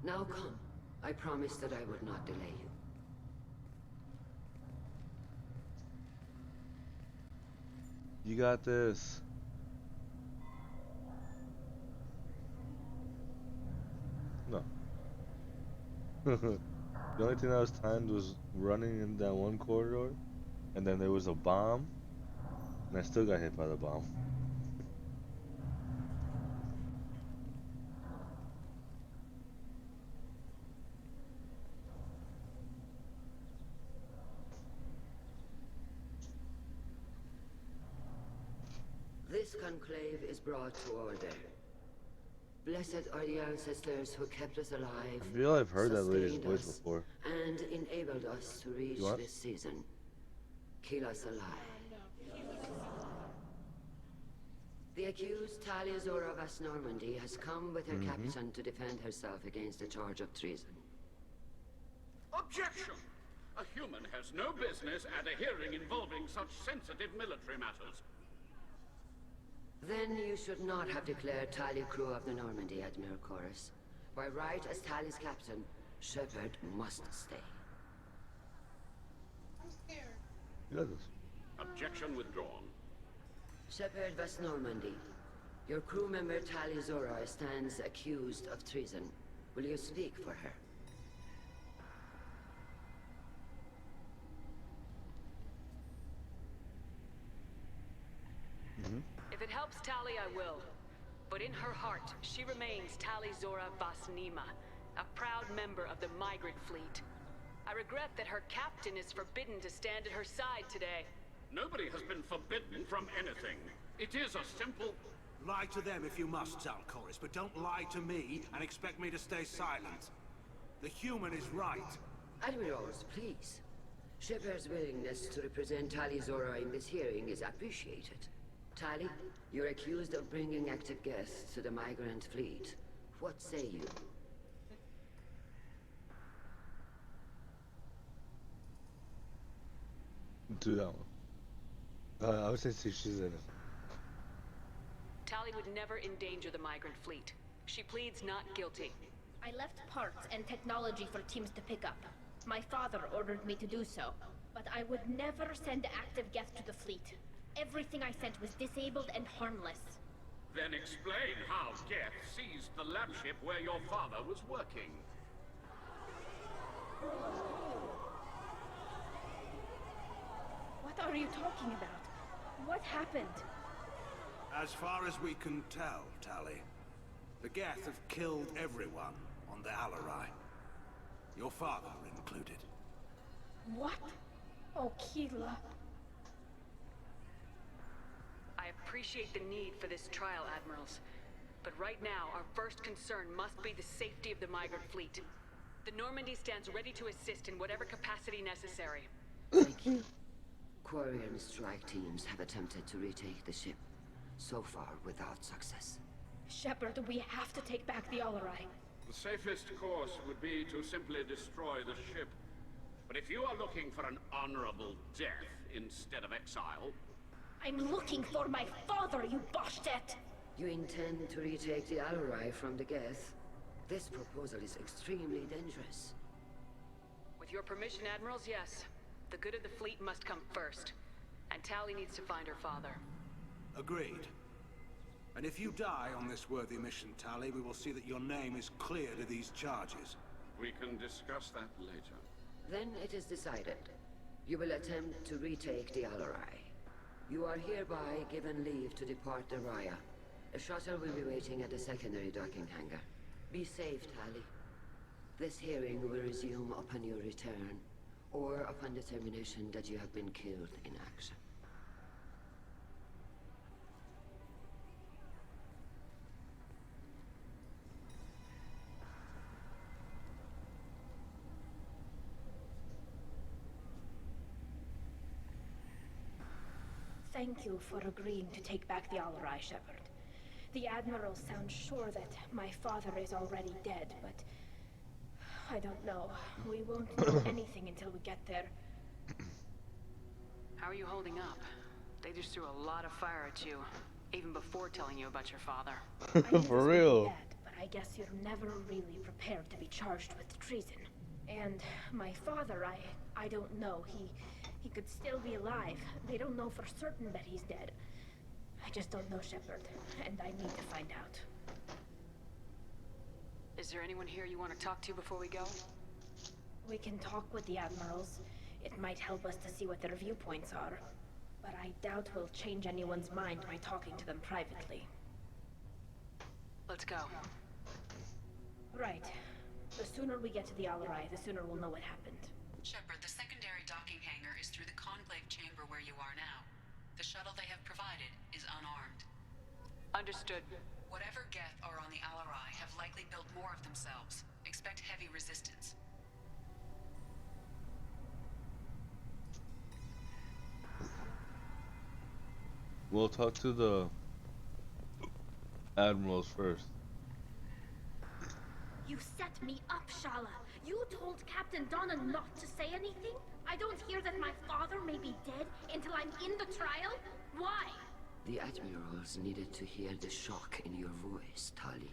Now come. I promised that I would not delay you. You got this. No. The only thing that was timed was running in that one corridor, and then there was a bomb, and I still got hit by the bomb. This conclave is brought to order. Blessed are the ancestors who kept us alive. I feel I've heard that lady's sustained voice us, before. and enabled us to reach this season. Kill us alive. The accused Tali Zora Vas Normandy has come with her captain to defend herself against a charge of treason. Objection! A human has no business at a hearing involving such sensitive military matters. Then you should not have declared Tali crew of the Normandy, Admiral Chorus. By right as Tali's captain, Shepard must stay. I'm scared. You got this. Objection withdrawn. Shepard Vas Normandy, your crew member Tali Zora stands accused of treason. Will you speak for her? If it helps Tali, I will. But in her heart, she remains Tali Zora Vas Nima, a proud member of the migrant fleet. I regret that her captain is forbidden to stand at her side today. Nobody has been forbidden from anything. It is a simple... Lie to them if you must, Zalcoris, but don't lie to me and expect me to stay silent. The human is right. Admirals, please. Shepard's willingness to represent Tali Zora in this hearing is appreciated. Tali, you're accused of bringing active guests to the migrant fleet. What say you? Do that one. I would say she's in it. Tali would never endanger the migrant fleet. She pleads not guilty. I left parts and technology for teams to pick up. My father ordered me to do so, but I would never send active Geth to the fleet. Everything I sent was disabled and harmless. Then explain how Geth seized the lab ship where your father was working. What are you talking about? What happened? As far as we can tell, Tali, the Geth have killed everyone on the Alarai. Your father included. What? Oh, Keela. I appreciate the need for this trial, Admirals. But right now, our first concern must be the safety of the migrant fleet. The Normandy stands ready to assist in whatever capacity necessary. Thank you. Quarry and strike teams have attempted to retake the ship, so far without success. Shepard, we have to take back the Alarai. The safest course would be to simply destroy the ship. But if you are looking for an honorable death instead of exile... I'm looking for my father, you bastet! You intend to retake the Alarai from the Geth? This proposal is extremely dangerous. With your permission, Admirals, yes. The good of the fleet must come first. And Tali needs to find her father. Agreed. And if you die on this worthy mission, Tali, we will see that your name is cleared of these charges. We can discuss that later. Then it is decided. You will attempt to retake the Alarai. You are hereby given leave to depart the Raya. A shuttle will be waiting at the secondary docking hangar. Be safe, Tali. This hearing will resume upon your return, or upon determination that you have been killed in action. Thank you for agreeing to take back the Alarai, Shepard. The Admiral sounds sure that my father is already dead, but... I don't know. We won't know anything until we get there. How are you holding up? They just threw a lot of fire at you, even before telling you about your father. For real. Bad, but I guess you're never really prepared to be charged with treason. And my father, I don't know. He could still be alive. They don't know for certain that he's dead. I just don't know, Shepard, and I need to find out. Is there anyone here you want to talk to before we go? We can talk with the Admirals. It might help us to see what their viewpoints are. But I doubt we'll change anyone's mind by talking to them privately. Let's go. Right. The sooner we get to the Alarai, the sooner we'll know what happened. Shepard, the secondary docking hangar is through the conclave chamber where you are now. The shuttle they have provided is unarmed. Understood. Whatever Geth are on the Alarai have likely built more of themselves. Expect heavy resistance. We'll talk to the Admirals first. You set me up, Shala. You told Captain Donna not to say anything? I don't hear that my father may be dead until I'm in the trial? Why? The Admirals needed to hear the shock in your voice, Tali.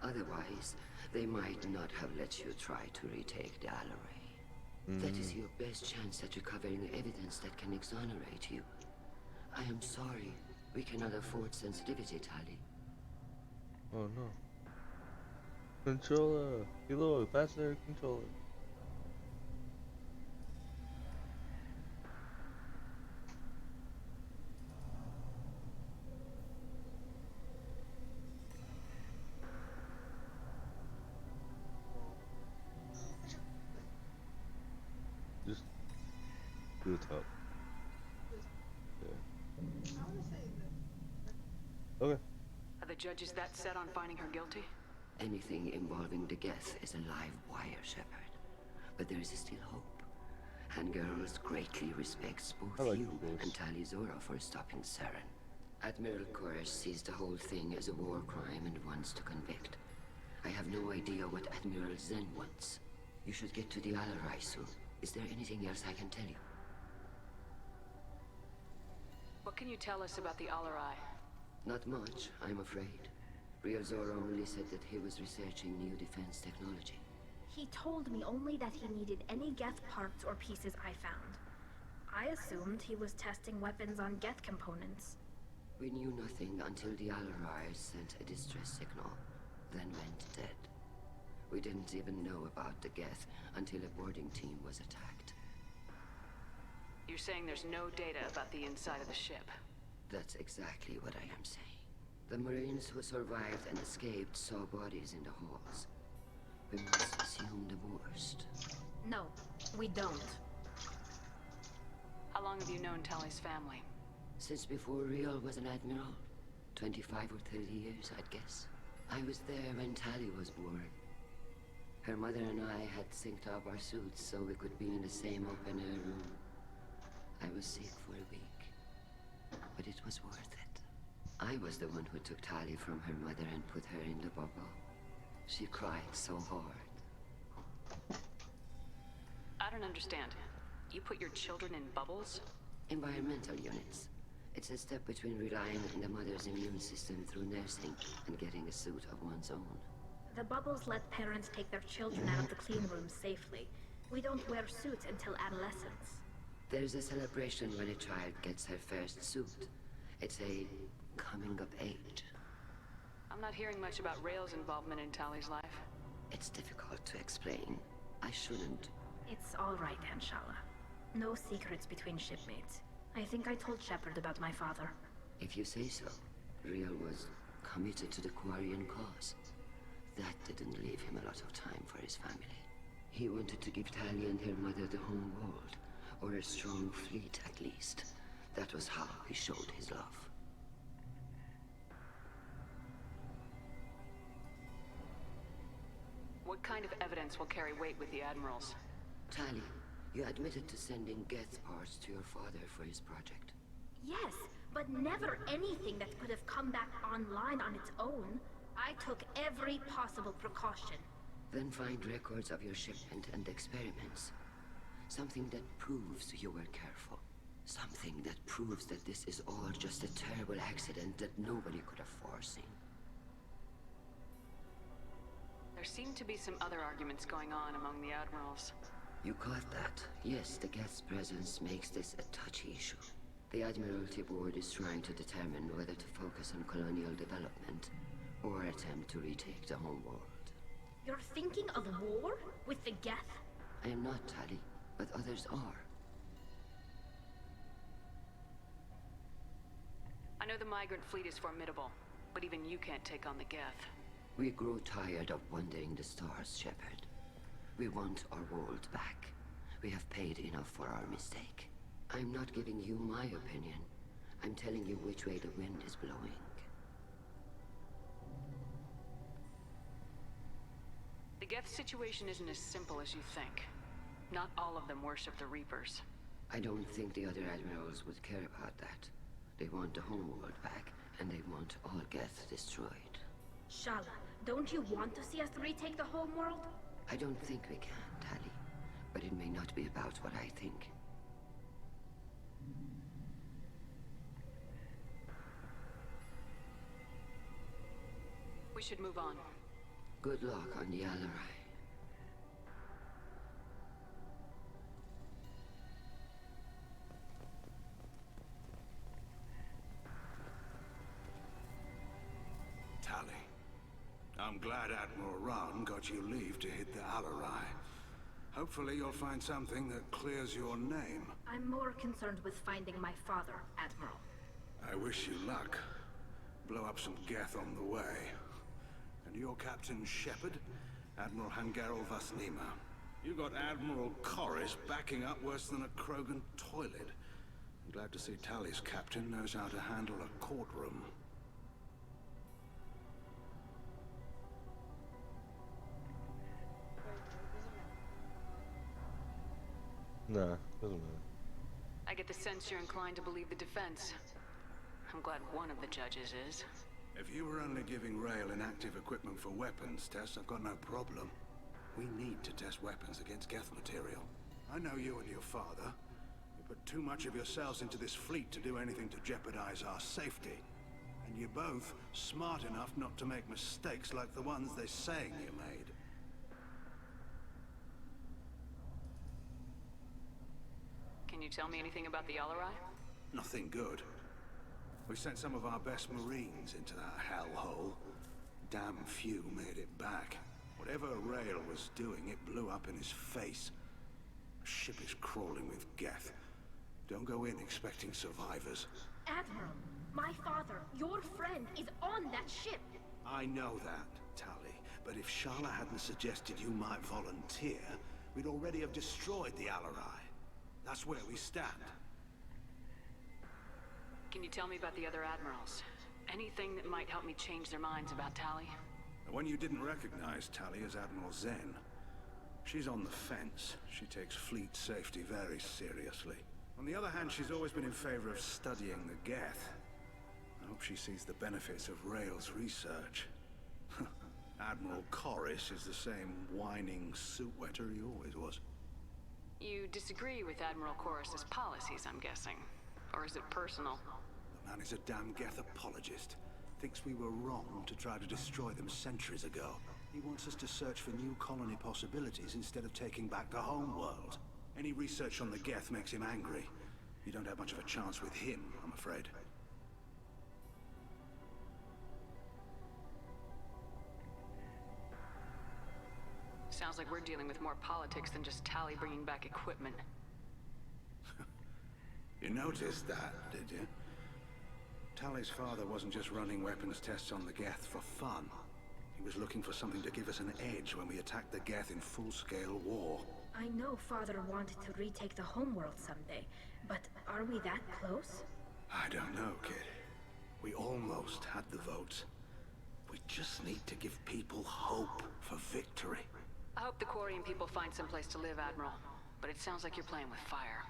Otherwise, they might not have let you try to retake the Alarai. That is your best chance at recovering evidence that can exonerate you. I am sorry. We cannot afford sensitivity, Tali. Oh no. Controller. Hello, faster controller. Just do the top. Yeah. Okay. Are the judges that set on finding her guilty? Anything involving the Geth is a live wire, Shepard. But there is still hope. And girls greatly respects both you and Tali Zora for stopping Saren. Admiral Koresh sees the whole thing as a war crime and wants to convict. I have no idea what Admiral Zen wants. You should get to the Alarai soon. Is there anything else I can tell you? What can you tell us about the Alarai? Not much, I'm afraid. Real Zora only said that he was researching new defense technology. He told me only that he needed any Geth parts or pieces I found. I assumed he was testing weapons on Geth components. We knew nothing until the Alarai sent a distress signal, then went dead. We didn't even know about the Geth until a boarding team was attacked. You're saying there's no data about the inside of the ship? That's exactly what I am saying. The Marines who survived and escaped saw bodies in the halls. We must assume the worst. No, we don't. How long have you known Tali's family? Since before Riel was an admiral. 25 or 30 years, I'd guess. I was there when Tali was born. Her mother and I had synced up our suits so we could be in the same open-air room. I was sick for a week, but it was worth it. I was the one who took Tali from her mother and put her in the bubble. She cried so hard. I don't understand. You put your children in bubbles? Environmental units. It's a step between relying on the mother's immune system through nursing and getting a suit of one's own. The bubbles let parents take their children out of the clean rooms safely. We don't wear suits until adolescence. There's a celebration when a child gets her first suit. It's a coming of age. I'm not hearing much about Rail's involvement in Tali's life. It's difficult to explain. I shouldn't. It's all right, Anshala. No secrets between shipmates. I think I told Shepard about my father. If you say so. Riel was committed to the Quarian cause. That didn't leave him a lot of time for his family. He wanted to give Tali and her mother the home world, or a strong fleet at least. That was how he showed his love. What kind of evidence will carry weight with the admirals? Tali, you admitted to sending Geth parts to your father for his project. Yes, but never anything that could have come back online on its own. I took every possible precaution. Then find records of your shipment and experiments. Something that proves you were careful. Something that proves that this is all just a terrible accident that nobody could have foreseen. There seem to be some other arguments going on among the admirals. You caught that? Yes, the Geth's presence makes this a touchy issue. The Admiralty Board is trying to determine whether to focus on colonial development or attempt to retake the homeworld. You're thinking of war? With the Geth? I am not, Tali, but others are. I know the migrant fleet is formidable, but even you can't take on the Geth. We grow tired of wandering the stars, Shepard. We want our world back. We have paid enough for our mistake. I'm not giving you my opinion. I'm telling you which way the wind is blowing. The Geth situation isn't as simple as you think. Not all of them worship the Reapers. I don't think the other admirals would care about that. They want the homeworld back, and they want all Geth destroyed. Shala, don't you want to see us retake the homeworld? I don't think we can, Tali. But it may not be about what I think. We should move on. Good luck on the Alarai. Tali, I'm glad Admiral Rahn got you leave to hit the Alarai. Hopefully you'll find something that clears your name. I'm more concerned with finding my father, Admiral. I wish you luck. Blow up some Geth on the way. And your Captain Shepard, Admiral Hangarel Vasnima. You got Admiral Corris backing up worse than a Krogan toilet. I'm glad to see Tali's captain knows how to handle a courtroom. Nah, doesn't matter. I get the sense you're inclined to believe the defense. I'm glad one of the judges is. If you were only giving Rail inactive equipment for weapons tests, I've got no problem. We need to test weapons against Geth material. I know you and your father. You put too much of yourselves into this fleet to do anything to jeopardize our safety. And you're both smart enough not to make mistakes like the ones they're saying you made. Can you tell me anything about the Alarai? Nothing good. We sent some of our best Marines into that hellhole. Damn few made it back. Whatever Rail was doing, it blew up in his face. The ship is crawling with Geth. Don't go in expecting survivors. Admiral, my father, your friend, is on that ship. I know that, Tali. But if Shala hadn't suggested you might volunteer, we'd already have destroyed the Alarai. That's where we stand. Can you tell me about the other admirals? Anything that might help me change their minds about Tali? The one you didn't recognize, Tali, is Admiral Zen. She's on the fence. She takes fleet safety very seriously. On the other hand, she's always been in favor of studying the Geth. I hope she sees the benefits of Rail's research. Admiral Corris is the same whining suit-wetter he always was. You disagree with Admiral Corus's policies, I'm guessing. Or is it personal? The man is a damn Geth apologist. Thinks we were wrong to try to destroy them centuries ago. He wants us to search for new colony possibilities instead of taking back the home world. Any research on the Geth makes him angry. You don't have much of a chance with him, I'm afraid. Sounds like we're dealing with more politics than just Tali bringing back equipment. You noticed that, did you? Tali's father wasn't just running weapons tests on the Geth for fun. He was looking for something to give us an edge when we attacked the Geth in full-scale war. I know Father wanted to retake the homeworld someday, but are we that close? I don't know, kid. We almost had the votes. We just need to give people hope for victory. I hope the Quarian people find some place to live, Admiral. But it sounds like you're playing with fire.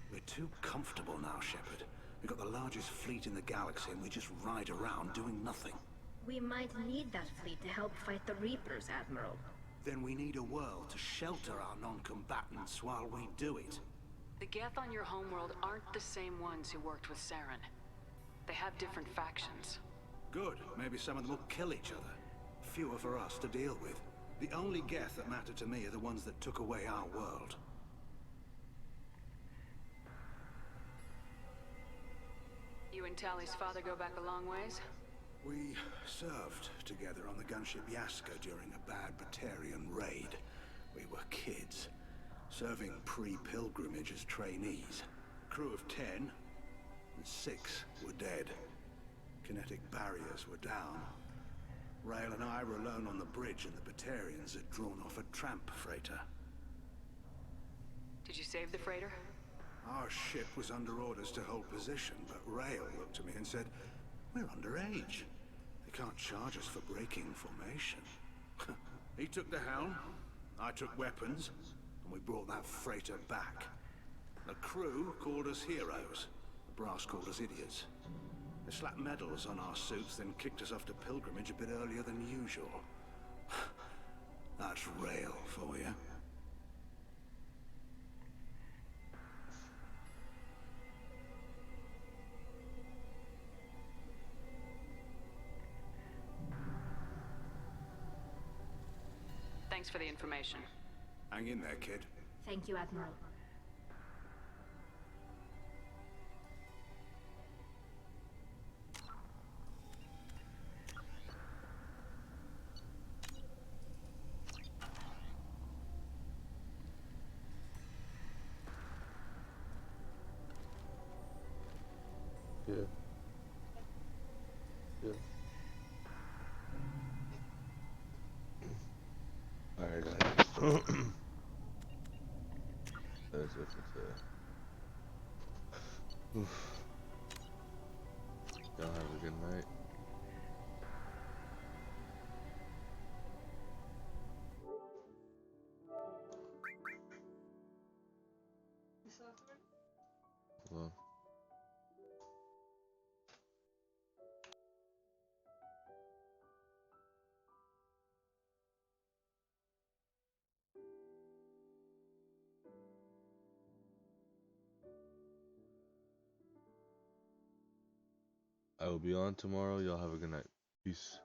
We're too comfortable now, Shepard. We've got the largest fleet in the galaxy and we just ride around doing nothing. We might need that fleet to help fight the Reapers, Admiral. Then we need a world to shelter our non-combatants while we do it. The Geth on your homeworld aren't the same ones who worked with Saren. They have different factions. Good. Maybe some of them will kill each other. Fewer for us to deal with. The only Geth that matter to me are the ones that took away our world. You and Tali's father go back a long ways? We served together on the gunship Yaska during a bad Batarian raid. We were kids, serving pre-pilgrimage as trainees. Crew of 10, and 6 were dead. Kinetic barriers were down. Rail and I were alone on the bridge and the Batarians had drawn off a tramp freighter. Did you save the freighter? Our ship was under orders to hold position, but Rail looked at me and said, "We're underage. They can't charge us for breaking formation." He took the helm, I took weapons, and we brought that freighter back. The crew called us heroes. The brass called us idiots. They slapped medals on our suits, then kicked us off to pilgrimage a bit earlier than usual. That's Rail for you. Thanks for the information. Hang in there, kid. Thank you, Admiral. Yeah. Yeah. Alright, guys. As if it's a... Oof. Y'all have a good night. Well. I will be on tomorrow. Y'all have a good night. Peace.